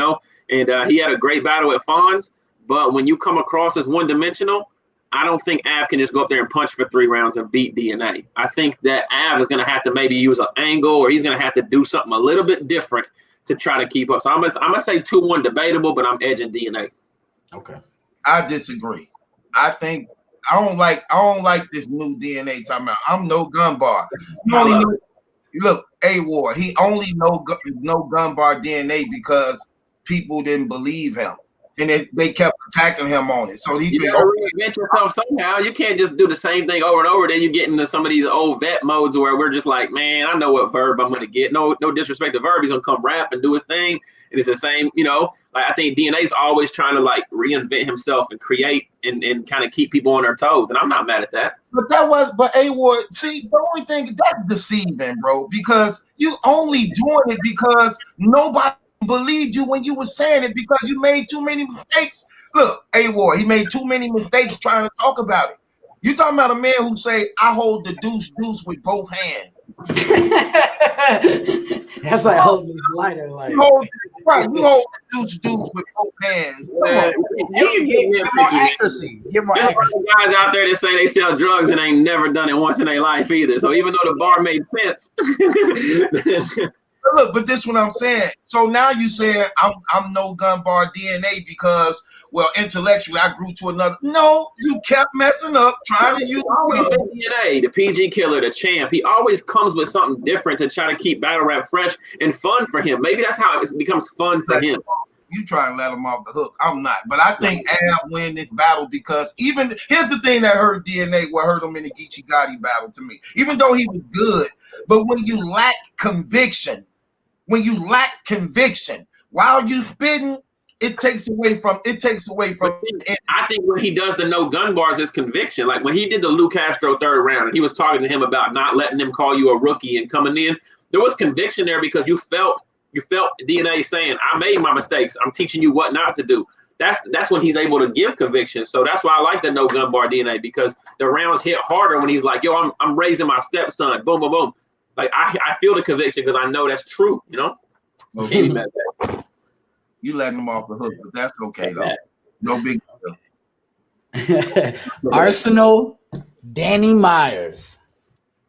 he had a great battle at Fonz. But when you come across as one-dimensional, I don't think Av can just go up there and punch for 3 rounds and beat DNA. I think that Av is going to have to maybe use an angle, or he's going to have to do something a little bit different to try to keep up. So I'm gonna say 2-1 debatable, but I'm edging DNA. Okay. I disagree. I think I don't like this new DNA talking about. I'm no gun bar. Look, A-War. He only no gun bar DNA because people didn't believe him. And they kept attacking him on it. So you gotta reinvent yourself somehow. You can't just do the same thing over and over. Then you get into some of these old vet modes where we're just like, man, I know what verb I'm gonna get. No disrespect to Verb. He's gonna come rap and do his thing. And it's the same, like I think DNA's always trying to like reinvent himself and create and kind of keep people on their toes. And I'm not mad at that. But A-Ward, see, the only thing that's deceiving, bro, because you only doing it because nobody believed you when you were saying it because you made too many mistakes. Look, A-Ward, he made too many mistakes trying to talk about it. You talking about a man who say, I hold the deuce with both hands. That's like holding his lighter. Like you hold the deuce with both hands. Get more accuracy. Get more accuracy. Guys out there that say they sell drugs and ain't never done it once in their life either. So even though the bar made sense. Look, but this is what I'm saying. So now you saying I'm no gun bar DNA because, well, intellectually I grew to another. No, you kept messing up trying to use DNA, the PG killer, the champ. He always comes with something different to try to keep battle rap fresh and fun for him. Maybe that's how it becomes fun for him. You try and let him off the hook. I'm not. But I think Av win this battle because here's the thing that hurt DNA, what hurt him in the Geechee Gotti battle to me. Even though he was good, but when you lack conviction, while you spitting, it takes away from. I think when he does the no gun bars, is conviction. Like when he did the Lou Castro 3rd round, and he was talking to him about not letting them call you a rookie and coming in. There was conviction there because you felt DNA saying, "I made my mistakes. I'm teaching you what not to do." That's when he's able to give conviction. So that's why I like the no gun bar DNA because the rounds hit harder when he's like, "Yo, I'm raising my stepson." Boom, boom, boom. Like I feel the conviction because I know that's true, Okay. You letting them off the hook, but that's okay though. No big deal. Arsenal, Danny Myers.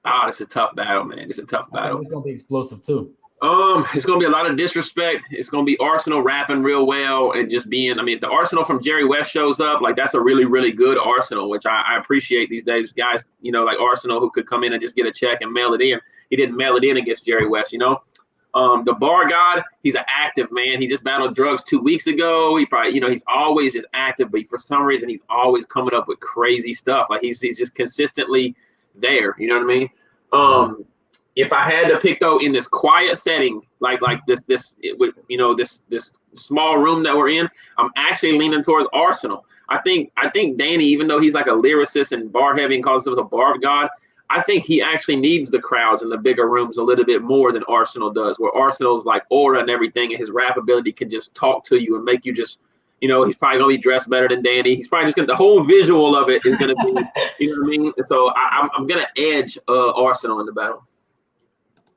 Oh, it's a tough battle, man. It's a tough battle. It's gonna be explosive too. It's gonna be a lot of disrespect. It's gonna be Arsenal rapping real well and just being. I mean, if the Arsenal from Jerry West shows up, like that's a really, really good Arsenal, which I appreciate these days. Guys, like Arsenal who could come in and just get a check and mail it in. He didn't mail it in against Jerry West, The Bar God, he's an active man. He just battled drugs 2 weeks ago. He probably, he's always just active, but for some reason he's always coming up with crazy stuff. Like he's just consistently there. You know what I mean? If I had to pick though in this quiet setting, like this small room that we're in, I'm actually leaning towards Arsenal. I think Danny, even though he's like a lyricist and bar heavy and calls himself a bar god, I think he actually needs the crowds in the bigger rooms a little bit more than Arsenal does, where Arsenal's like aura and everything, and his rap ability can just talk to you and make you just, he's probably gonna be dressed better than Danny. He's probably just the whole visual of it is gonna be, you know what I mean? So I'm gonna edge Arsenal in the battle.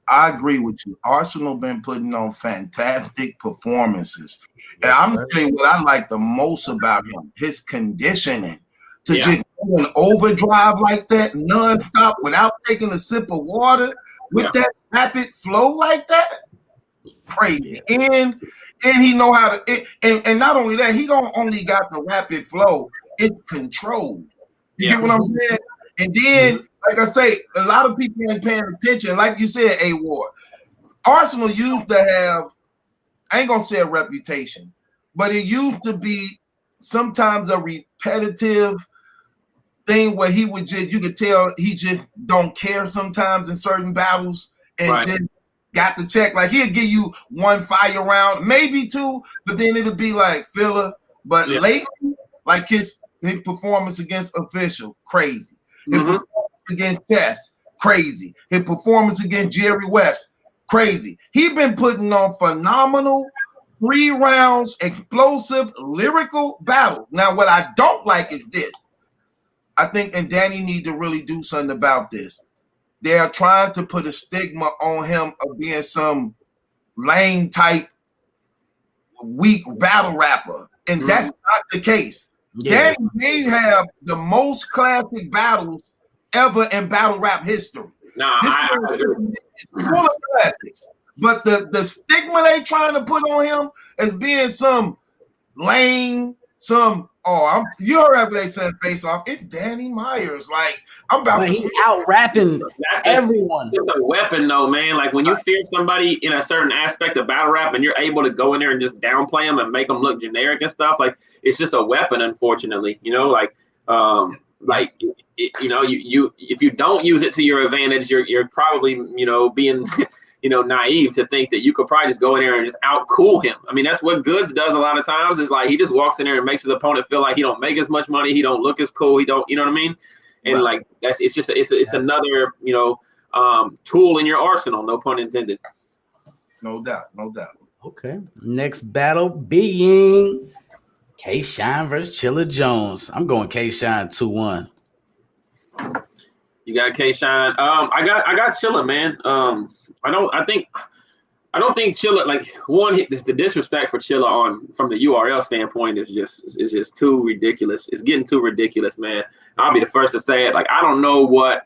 I agree with you. Arsenal been putting on fantastic performances. And I'm going to tell you what I like the most about him, his conditioning. To just go in overdrive like that, nonstop, without taking a sip of water, with that rapid flow like that, crazy. And he know how to, and not only that, he don't only got the rapid flow, it's controlled. You get what I'm saying? And then, like I say, a lot of people ain't paying attention. Like you said, A-Ward, Arsenal used to have, I ain't gonna say a reputation, but it used to be sometimes a repetitive thing where he would just, you could tell he just don't care sometimes in certain battles and just got the check. Like he'll give you one fire round, maybe two, but then it'll be like filler. But lately, like his performance against Official, crazy. His performance against Chess, crazy. His performance against Jerry West, crazy. He been putting on phenomenal 3 rounds, explosive, lyrical battle. Now, what I don't like is this. I think, and Danny need to really do something about this. They are trying to put a stigma on him of being some lame type, weak battle rapper, and that's not the case. Danny may have the most classic battles ever in battle rap history. It's full of classics. But the stigma they trying to put on him as being some lame, you heard after they said face off. It's Danny Myers. Like I'm about to. He's out rapping everyone. It's a weapon, though, man. Like when you fear somebody in a certain aspect of battle rap, and you're able to go in there and just downplay them and make them look generic and stuff. Like it's just a weapon, unfortunately. If you don't use it to your advantage, you're probably being naive to think that you could probably just go in there and just out-cool him. I mean, that's what Goods does a lot of times, is like he just walks in there and makes his opponent feel like he don't make as much money, he don't look as cool, he don't, you know what I mean? And like it's another tool in your arsenal, no pun intended. No doubt. Okay. Next battle being K-Shine versus Chilla Jones. I'm going K-Shine 2-1. You got K-Shine. I got Chilla, man. I don't think Chilla, like, one, the disrespect for Chilla from the URL standpoint is just too ridiculous. It's getting too ridiculous, man. I'll be the first to say it. Like, I don't know what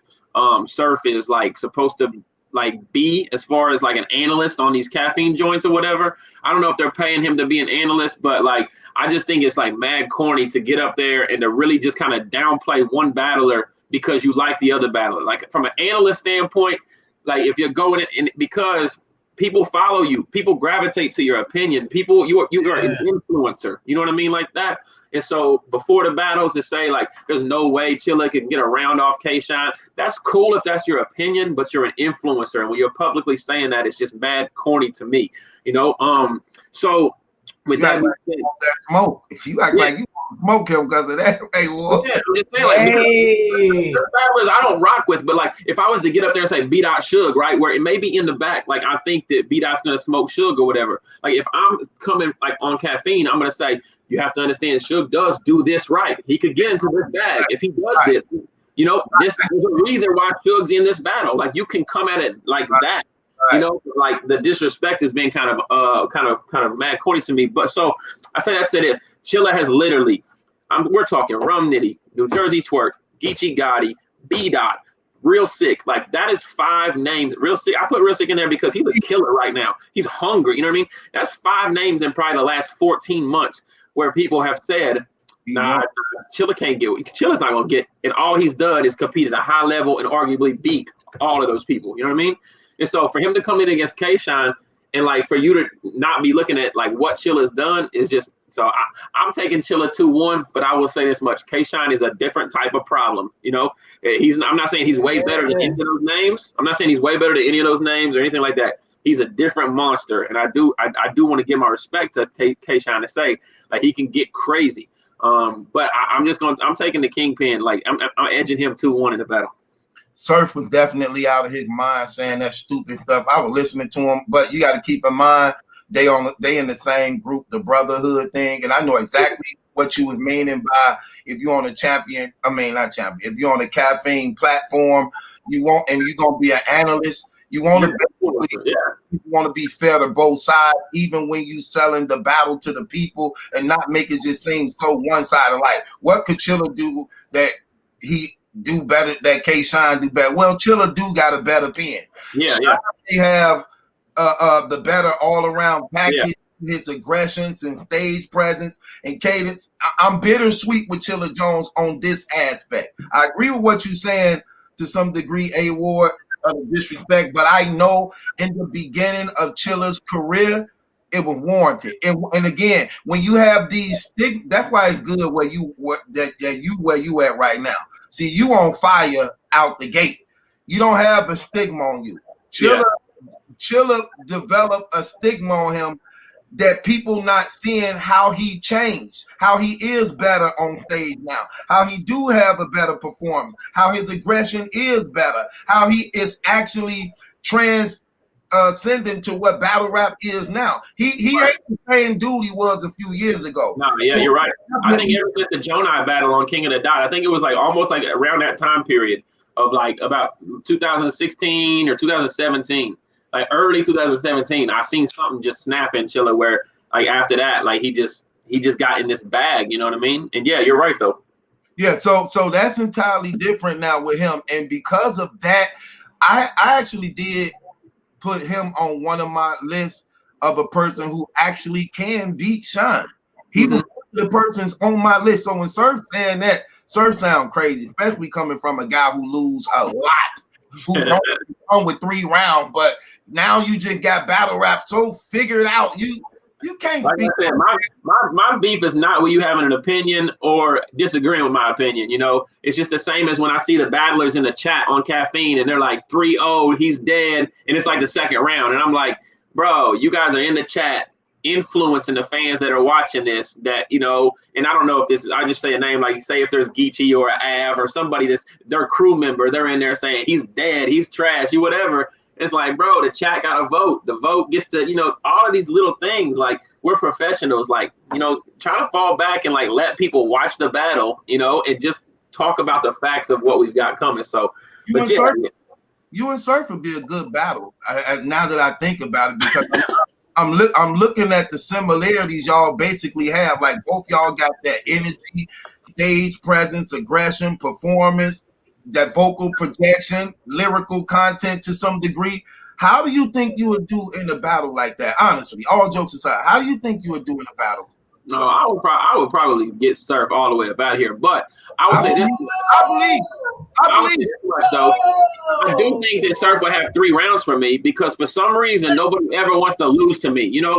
Surf is like supposed to like be as far as like an analyst on these caffeine joints or whatever. I don't know if they're paying him to be an analyst, but like I just think it's like mad corny to get up there and to really just kind of downplay one battler because you like the other battler. Like from an analyst standpoint, like if you're going in because people follow you, people gravitate to your opinion, you are an influencer, you know what I mean, like that. And so before the battles to say like there's no way Chilla can get a round off K-Shine, that's cool if that's your opinion, but you're an influencer, and when you're publicly saying that, it's just mad corny to me, so with that smoke, if you act like you smoke him because of that, I'm just saying, like, battlers I don't rock with, but like if I was to get up there and say B-Dot Suge, right, where it may be in the back, like I think that B-Dot's gonna smoke Suge or whatever. Like if I'm coming like on caffeine, I'm gonna say you have to understand Suge does do this right. He could get into this bag if he does this. There's a reason why Suge's in this battle. Like you can come at it like that. Like the disrespect has been kind of mad corny to me. But so I say this: Chilla has literally, we're talking Rum Nitty, New Jersey Twerk, Geechee Gotti, B-Dot, Real Sick. Like that is 5 names. Real Sick. I put Real Sick in there because he's a killer right now. He's hungry. You know what I mean? That's 5 names in probably the last 14 months where people have said, nah, Chilla can't get. Chilla's not gonna get. And all he's done is compete at a high level and arguably beat all of those people. You know what I mean? And so for him to come in against K-Shine and like for you to not be looking at like what Chilla's done is just. So I'm taking Chilla 2-1, but I will say this much: K-Shine is a different type of problem. You know, I'm not saying he's way better than any of those names. I'm not saying he's way better than any of those names or anything like that. He's a different monster, and I do want to give my respect to K-Shine to say like he can get crazy. But I'm taking the Kingpin. Like I'm edging him 2-1 in the battle. Surf was definitely out of his mind saying that stupid stuff. I was listening to him, but you got to keep in mind they in the same group, the brotherhood thing, and I know exactly what you was meaning by if you're on a if you're on a caffeine platform, you're gonna be an analyst. You want to be fair to both sides, even when you selling the battle to the people and not make it just seem so one-sided. Like, what could Chilla do that he do better, that K-Shine do better? Well, Chilla do got a better pen. They have the better all-around package, his aggressions and stage presence and cadence. I'm bittersweet with Chilla Jones on this aspect. I agree with what you're saying to some degree, A. Ward, of disrespect, but I know in the beginning of Chilla's career, it was warranted. And again, when you have these that's why it's good where you at right now. See, you on fire out the gate. You don't have a stigma on you. Chilla developed a stigma on him that people not seeing how he changed, how he is better on stage now, how he do have a better performance, how his aggression is better, how he is actually transcending to what battle rap is now. He ain't the same dude he was a few years ago. No, yeah, you're right. I think ever since the Jonai battle on King of the Dot, I think it was like almost like around that time period of like about 2016 or 2017. Like early 2017, I seen something just snap in Chilla where like after that, like he just got in this bag, you know what I mean? And yeah, you're right though. Yeah, so that's entirely different now with him. And because of that, I actually did put him on one of my lists of a person who actually can beat Shine. He was the person's on my list. So when Surf saying that, Surf sound crazy, especially coming from a guy who lose a lot, who don't come with 3 rounds, but now you just got battle rap so figured out. You can't. Like I said, my beef is not with you having an opinion or disagreeing with my opinion. You know, it's just the same as when I see the battlers in the chat on Caffeine and they're like 3-0, he's dead, and it's like the second round, and I'm like, bro, you guys are in the chat influencing the fans that are watching this. That, you know, and I don't know if this is, I just say a name, like say if there's Geechee or Av or somebody that's their crew member, they're in there saying he's dead, he's trash, you whatever. It's like, bro, the chat got a vote. The vote gets to, you know, all of these little things. Like, we're professionals. Like, you know, try to fall back and like let people watch the battle, you know, and just talk about the facts of what we've got coming. So, you and Surf would be a good battle. Now that I think about it, because I'm looking at the similarities y'all basically have. Like, both y'all got that energy, stage presence, aggression, performance, that vocal projection, lyrical content to some degree. How do you think you would do in a battle like that? Honestly, all jokes aside, how do you think you would do in a battle? No, I would probably get Surf all the way up out here. But I would say this. I believe this much, though. I do think that Surf would have 3 rounds for me because for some reason nobody ever wants to lose to me. You know,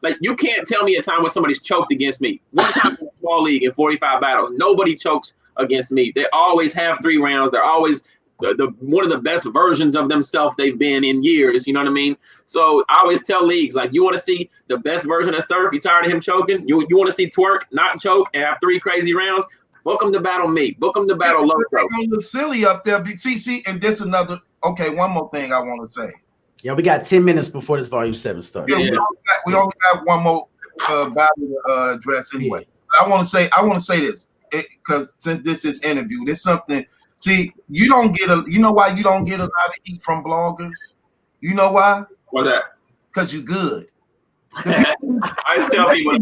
like you can't tell me a time when somebody's choked against me. One time in the small league in 45 battles, nobody chokes against me. They always have 3 rounds. They're always the one of the best versions of themselves they've been in years. You know what I mean? So I always tell leagues, like, you want to see the best version of Surf? You tired of him choking? You want to see Twerk not choke and have 3 crazy rounds? Book him to battle me. Book him to battle Loco. They're gonna look silly up there. See, and this another. Okay, one more thing I want to say. Yeah, we got 10 minutes before this volume 7 starts. Yeah, we only got one more battle to address anyway. Yeah. I want to say this because since this is interview, this something. See, you don't get you know why you don't get a lot of heat from bloggers? You know why? What's that? Because you're good. I just tell people.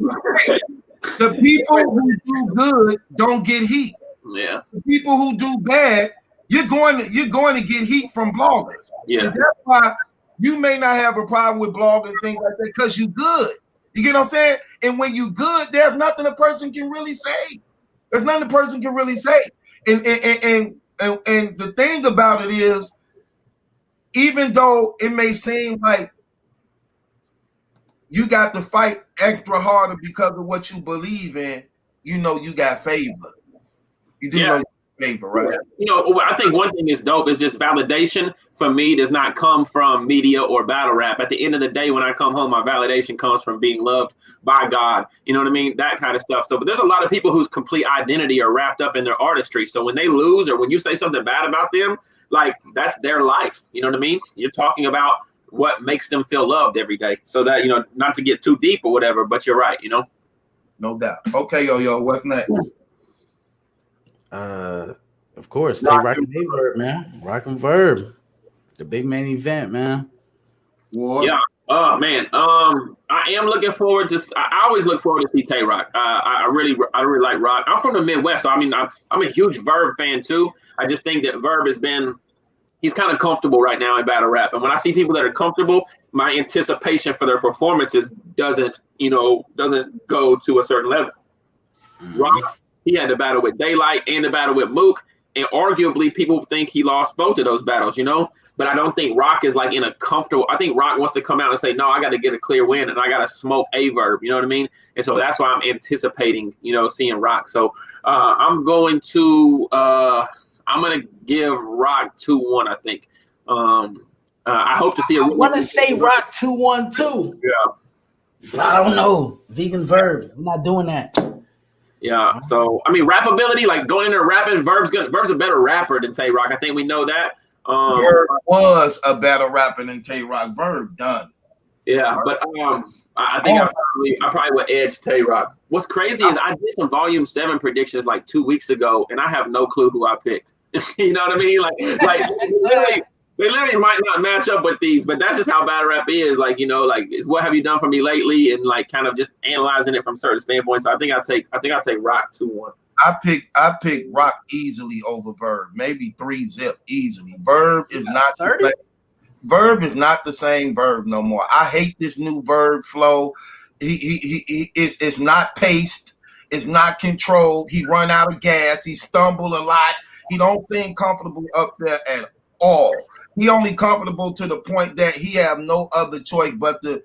The people who do good don't get heat. Yeah. The people who do bad you're going to get heat from bloggers. Yeah. And that's why you may not have a problem with blogging and things like that because you good. You get what I'm saying? And when you good, there's nothing a person can really say. There's nothing a person can really say. And the thing about it is, even though it may seem like you got to fight extra harder because of what you believe in, you know you got favor. You do know you got favor, right? Yeah. You know, I think one thing is dope is just validation for me does not come from media or battle rap. At the end of the day, when I come home, my validation comes from being loved by God. You know what I mean? That kind of stuff. So, but there's a lot of people whose complete identity are wrapped up in their artistry. So when they lose or when you say something bad about them, like that's their life. You know what I mean? You're talking about what makes them feel loved every day. So that, you know, not to get too deep or whatever, but you're right, you know? No doubt. Okay, Yo-Yo, what's next? Of course, say Rock and Verb, man. Rock and Verb. The big main event, man. War. Yeah. Oh man. I am looking forward to. I always look forward to see Tay Rock. I really like Rock. I'm from the Midwest, so I mean, I'm a huge Verb fan too. I just think that Verb has been. He's kind of comfortable right now in battle rap, and when I see people that are comfortable, my anticipation for their performances doesn't go to a certain level. Mm-hmm. Rock, he had to battle with Daylight and the battle with Mook, and arguably people think he lost both of those battles, you know. But I don't think Rock is like in a comfortable. I think Rock wants to come out and say, no, I got to get a clear win and I got to smoke a Verb. You know what I mean? And so that's why I'm anticipating, you know, seeing Rock. So I'm going to give Rock 2-1. I think. I hope to see. I want to say Rock 2-1 too. Yeah. But I don't know. Vegan Verb. I'm not doing that. Yeah. So I mean, rap ability, like going in there rapping, Verb's a better rapper than Tay Rock. I think we know that. Verb was a better rapper than Tay Rock. Verb done. Yeah, but I think I probably would edge Tay Rock. What's crazy is I did some Volume 7 predictions like 2 weeks ago, and I have no clue who I picked. You know what I mean? Like they literally might not match up with these, but that's just how battle rap is. Like, you know, like what have you done for me lately, and like kind of just analyzing it from certain standpoints. So I think I'll take Rock 2-1. I pick Rock easily over Verb, maybe 3-0 easily. Verb is not 30. Verb is not the same Verb no more. I hate this new Verb flow. It's not paced. It's not controlled. He run out of gas. He stumble a lot. He don't seem comfortable up there at all. He only comfortable to the point that he have no other choice but to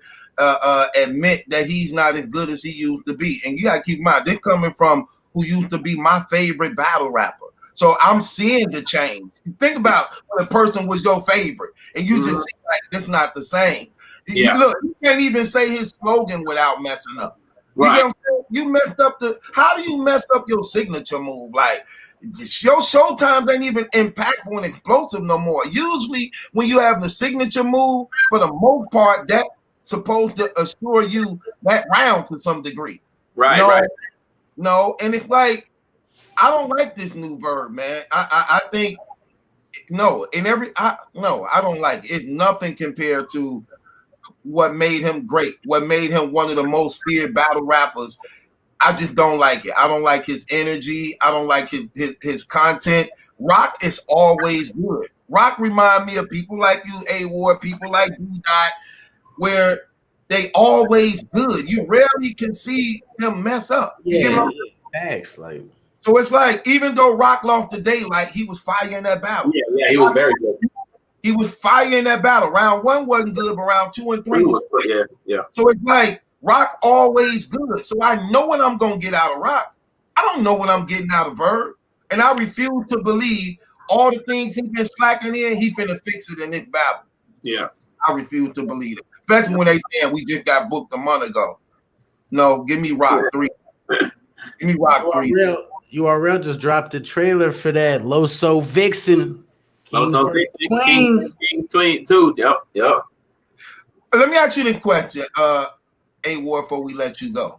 admit that he's not as good as he used to be. And you gotta keep in mind, they're coming from who used to be my favorite battle rapper. So I'm seeing the change. Think about when a person was your favorite and you just see like this not the same. Yeah. You can't even say his slogan without messing up. Right. You know what I'm saying? You messed up how do you mess up your signature move? Like your show times ain't even impactful and explosive no more. Usually when you have the signature move, for the most part, that's supposed to assure you that round to some degree. Right. No, and it's like I don't like this new Verb, man. I think no, I don't like it. It's nothing compared to what made him great, what made him one of the most feared battle rappers. I just don't like it. I don't like his energy. I don't like his content. Rock is always good. Rock remind me of people like you, A-Ward, people like D-Dot, where they always good. You rarely can see him mess up. Thanks. Like so, it's like even though Rock lost the Daylight, he was firing that battle. Yeah, he was very good. He was firing that battle. Round 1 wasn't good, but round 2 and 3 was good. Yeah. So it's like Rock always good. So I know what I'm gonna get out of Rock. I don't know what I'm getting out of Verb, and I refuse to believe all the things he been slacking in. He finna fix it in this battle. Yeah, I refuse to believe it, especially when they saying we just got booked a month ago. No, give me Rock 3. Give me Rock 3. URL just dropped the trailer for that Loso Vixen. Kings Twin too. Yep. Let me ask you this question, A-Ward, before we let you go.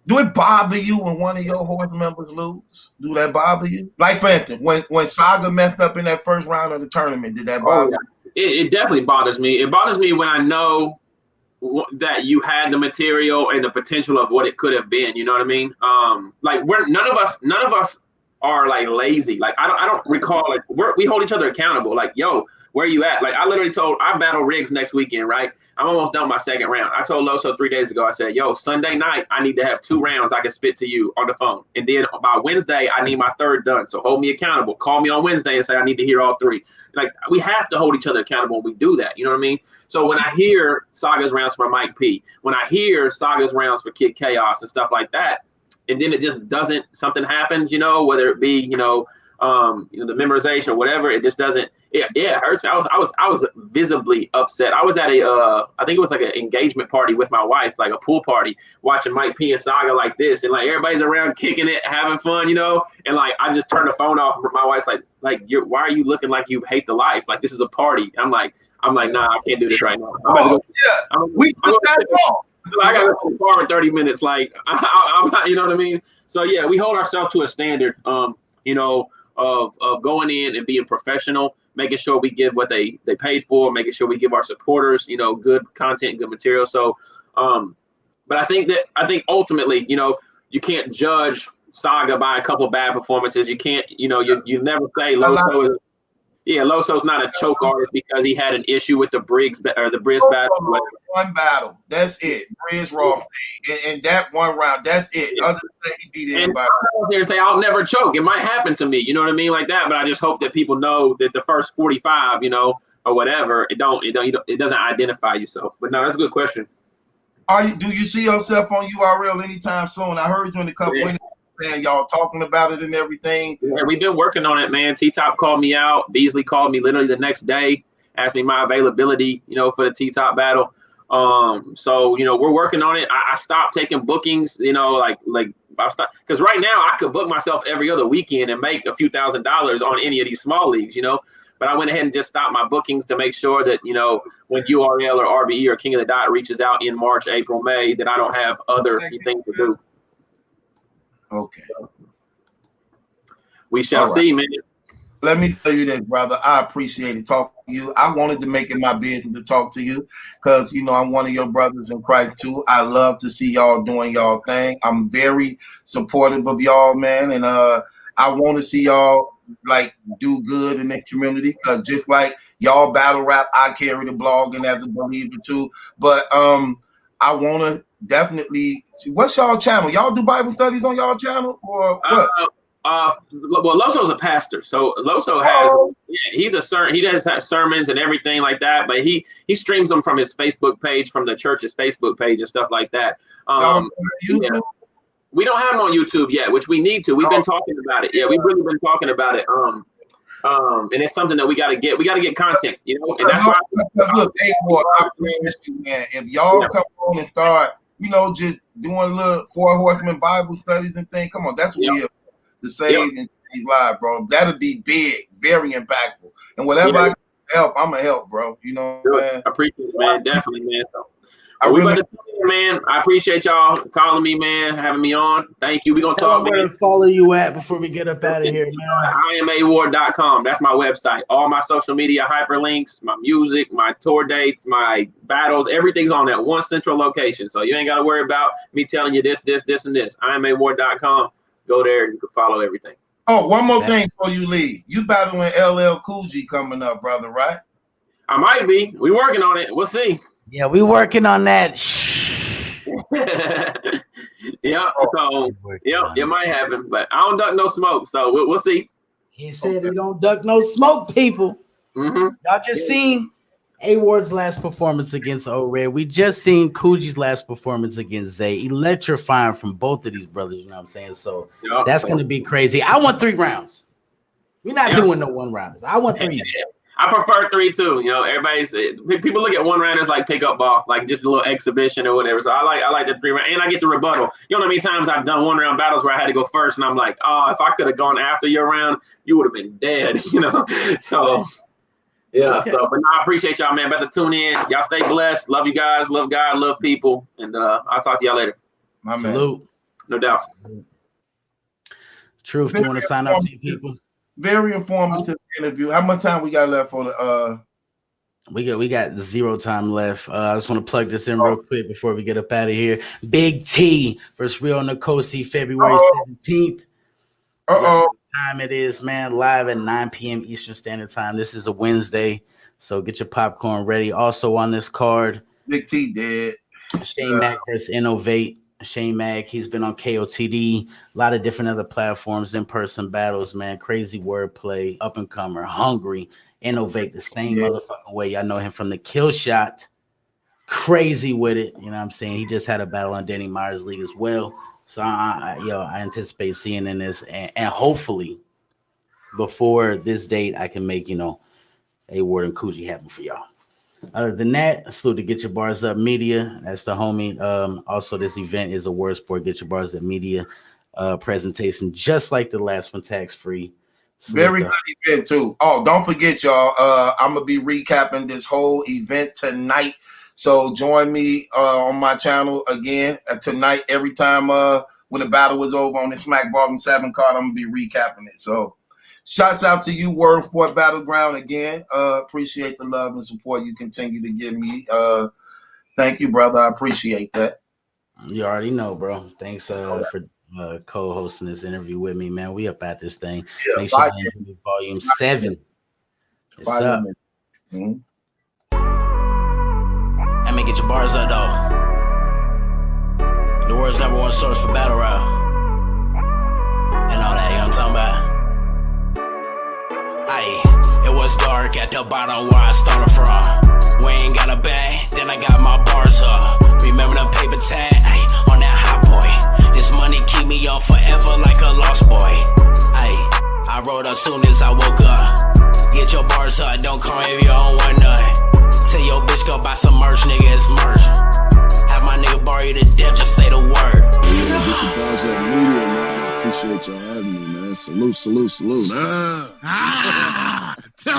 Do it bother you when one of your horse members lose? Do that bother you? Like for instance, when Saga messed up in that first round of the tournament, did that bother you? It definitely bothers me. It bothers me when I know that you had the material and the potential of what it could have been. You know what I mean? Like none of us are like lazy. Like I don't recall like we hold each other accountable. Like, yo, where you at? Like I literally told I battle Riggs next weekend, right? I'm almost done my second round. I told Loso 3 days ago, I said, yo, Sunday night, I need to have 2 rounds I can spit to you on the phone. And then by Wednesday, I need my 3rd done. So hold me accountable. Call me on Wednesday and say I need to hear all 3. Like we have to hold each other accountable when we do that. You know what I mean? So when I hear Saga's rounds for Mike P, when I hear Saga's rounds for Kid Chaos and stuff like that, and then it just doesn't, something happens, whether it be, the memorization or whatever, it just doesn't, it hurts me. I was visibly upset. I was at I think it was like an engagement party with my wife, like a pool party, watching Mike P and Saga like this, and like everybody's around kicking it, having fun, and like I just turned the phone off. My wife's like why are you looking like you hate the life? Like this is a party. I'm like, nah, I can't do this right now. We put that on. I got to listen to the bar in 30 minutes. Like I'm not, you know what I mean? So yeah, we hold ourselves to a standard, of going in and being professional, making sure we give what they paid for, making sure we give our supporters, good content, good material. So, but I think ultimately, you can't judge Saga by a couple bad performances. You can't, you never say Loso's not a choke artist because he had an issue with the Briggs or the Briz battle. One battle, that's it. Briz Raw in that one round, that's it. Yeah. Other than that, he beat everybody. I here and say I'll never choke. It might happen to me, you know what I mean, like that. But I just hope that people know that the first 45, or whatever, it doesn't identify you. So, but no, that's a good question. Do you see yourself on URL anytime soon? I heard you in the couple. Yeah. And y'all talking about it and everything. Yeah, we've been working on it, man. T-Top called me out. Beasley called me literally the next day, asked me my availability, for the T-Top battle. So, we're working on it. I stopped taking bookings, like I stopped, because right now I could book myself every other weekend and make a few $1,000s on any of these small leagues, But I went ahead and just stopped my bookings to make sure that, when URL or RBE or King of the Dot reaches out in March, April, May, that I don't have other things to do. Okay. We shall see, man. Let me tell you that, brother. I appreciate it talking to you. I wanted to make it my business to talk to you because, I'm one of your brothers in Christ, too. I love to see y'all doing y'all thing. I'm very supportive of y'all, man. And I want to see y'all, do good in the community because just like y'all battle rap, I carry the blogging as a believer, too. But I want to definitely. What's y'all channel? Y'all do Bible studies on y'all channel or what? Well, Loso's a pastor, so Loso has. He's a he does have sermons and everything like that, but he streams them from his Facebook page, from the church's Facebook page and stuff like that. Yeah. We don't have him on YouTube yet, which we need to. We've been talking about it. Yeah, we've really been talking about it. And it's something that we got to get. We got to get content, and that's why. Look, I promise you, man. If y'all come on and start, just doing little 4 Horsemen Bible studies and things, come on, that's what we have to save and change lives, bro. That'll be big, very impactful. And whatever I can help, I'm gonna help, bro. I appreciate it, man. Definitely, man. Man, I appreciate y'all calling me, man, having me on. Thank you. We're going to talk, man. Where to follow you at before we get up out of here, man? IamAward.com. That's my website. All my social media hyperlinks, my music, my tour dates, my battles, everything's on that one central location. So you ain't got to worry about me telling you this, and this. IamAward.com. Go there and you can follow everything. Oh, one more thing before you leave. You battling LL Cool G coming up, brother, right? I might be. We working on it. We'll see. Yeah, we working on that. It might happen, but I don't duck no smoke, so we'll see. He said he don't duck no smoke, people. Y'all just seen A-Ward's last performance against O-Red. We just seen Coogie's last performance against Zay. Electrifying from both of these brothers, you know what I'm saying? So that's going to be crazy. I want 3 rounds. We're not doing no 1 rounders. I want 3. I prefer 3 too. People look at 1 round as like pickup ball, like just a little exhibition or whatever. So I like the 3 round, and I get the rebuttal. You know how many times I've done 1 round battles where I had to go first, and I'm like, oh, if I could have gone after your round, you would have been dead. So yeah. So, but I appreciate y'all, man. About to tune in. Y'all stay blessed. Love you guys. Love God. Love people. And I'll talk to y'all later. My man. Salute. No doubt. Truth, do you want to sign up to you people? Very informative interview. How much time we got left for the We got 0 time left. I just want to plug this in real quick before we get up out of here. Big T versus Real Nkosi, February 17th. Uh-oh. Time it is, man. Live at 9 p.m. Eastern Standard Time. This is a Wednesday, so get your popcorn ready. Also on this card, Big T dead. Shane Mack versus Innovate. Shane Mack, he's been on KOTD, a lot of different other platforms, in-person battles, man. Crazy wordplay, up-and-comer, hungry, Innovate the same motherfucking way. Y'all know him from the Kill Shot. Crazy with it. You know what I'm saying? He just had a battle on Danny Myers League as well. So I anticipate seeing in this, and hopefully before this date, I can make, A Ward and Coogee happen for y'all. Other than that, salute to Get Your Bars Up Media. That's the homie. Also, this event is a Word Sport Get Your Bars Up Media presentation, just like the last one, tax free. Very good event too. Oh, don't forget, y'all. I'm gonna be recapping this whole event tonight. So join me on my channel again tonight. Every time when the battle was over on the Smack Volume 7 card, I'm gonna be recapping it. So shouts out to you, Word Sport Battleground again. Appreciate the love and support you continue to give me. Thank you, brother. I appreciate that. You already know, bro. Thanks for co-hosting this interview with me, man. We up at this thing. Yeah, make sure you enjoy Volume 7. It's up. Mm-hmm. Let me get your bars up, though. The world's #1 source for battle rap. And all that, you know what I'm talking about? Aye, it was dark at the bottom where I started from. We ain't got a bag, then I got my bars up. Remember the paper tag, ay, on that hot boy. This money keep me on forever like a lost boy. Ay, I wrote up soon as I woke up. Get your bars up, don't call me if you don't want none. Tell your bitch go buy some merch, nigga, it's merch. Have my nigga borrow you to death, just say the word. Yeah, Get Your Bars Up Media, man. Appreciate y'all having me, man. Salute. Tell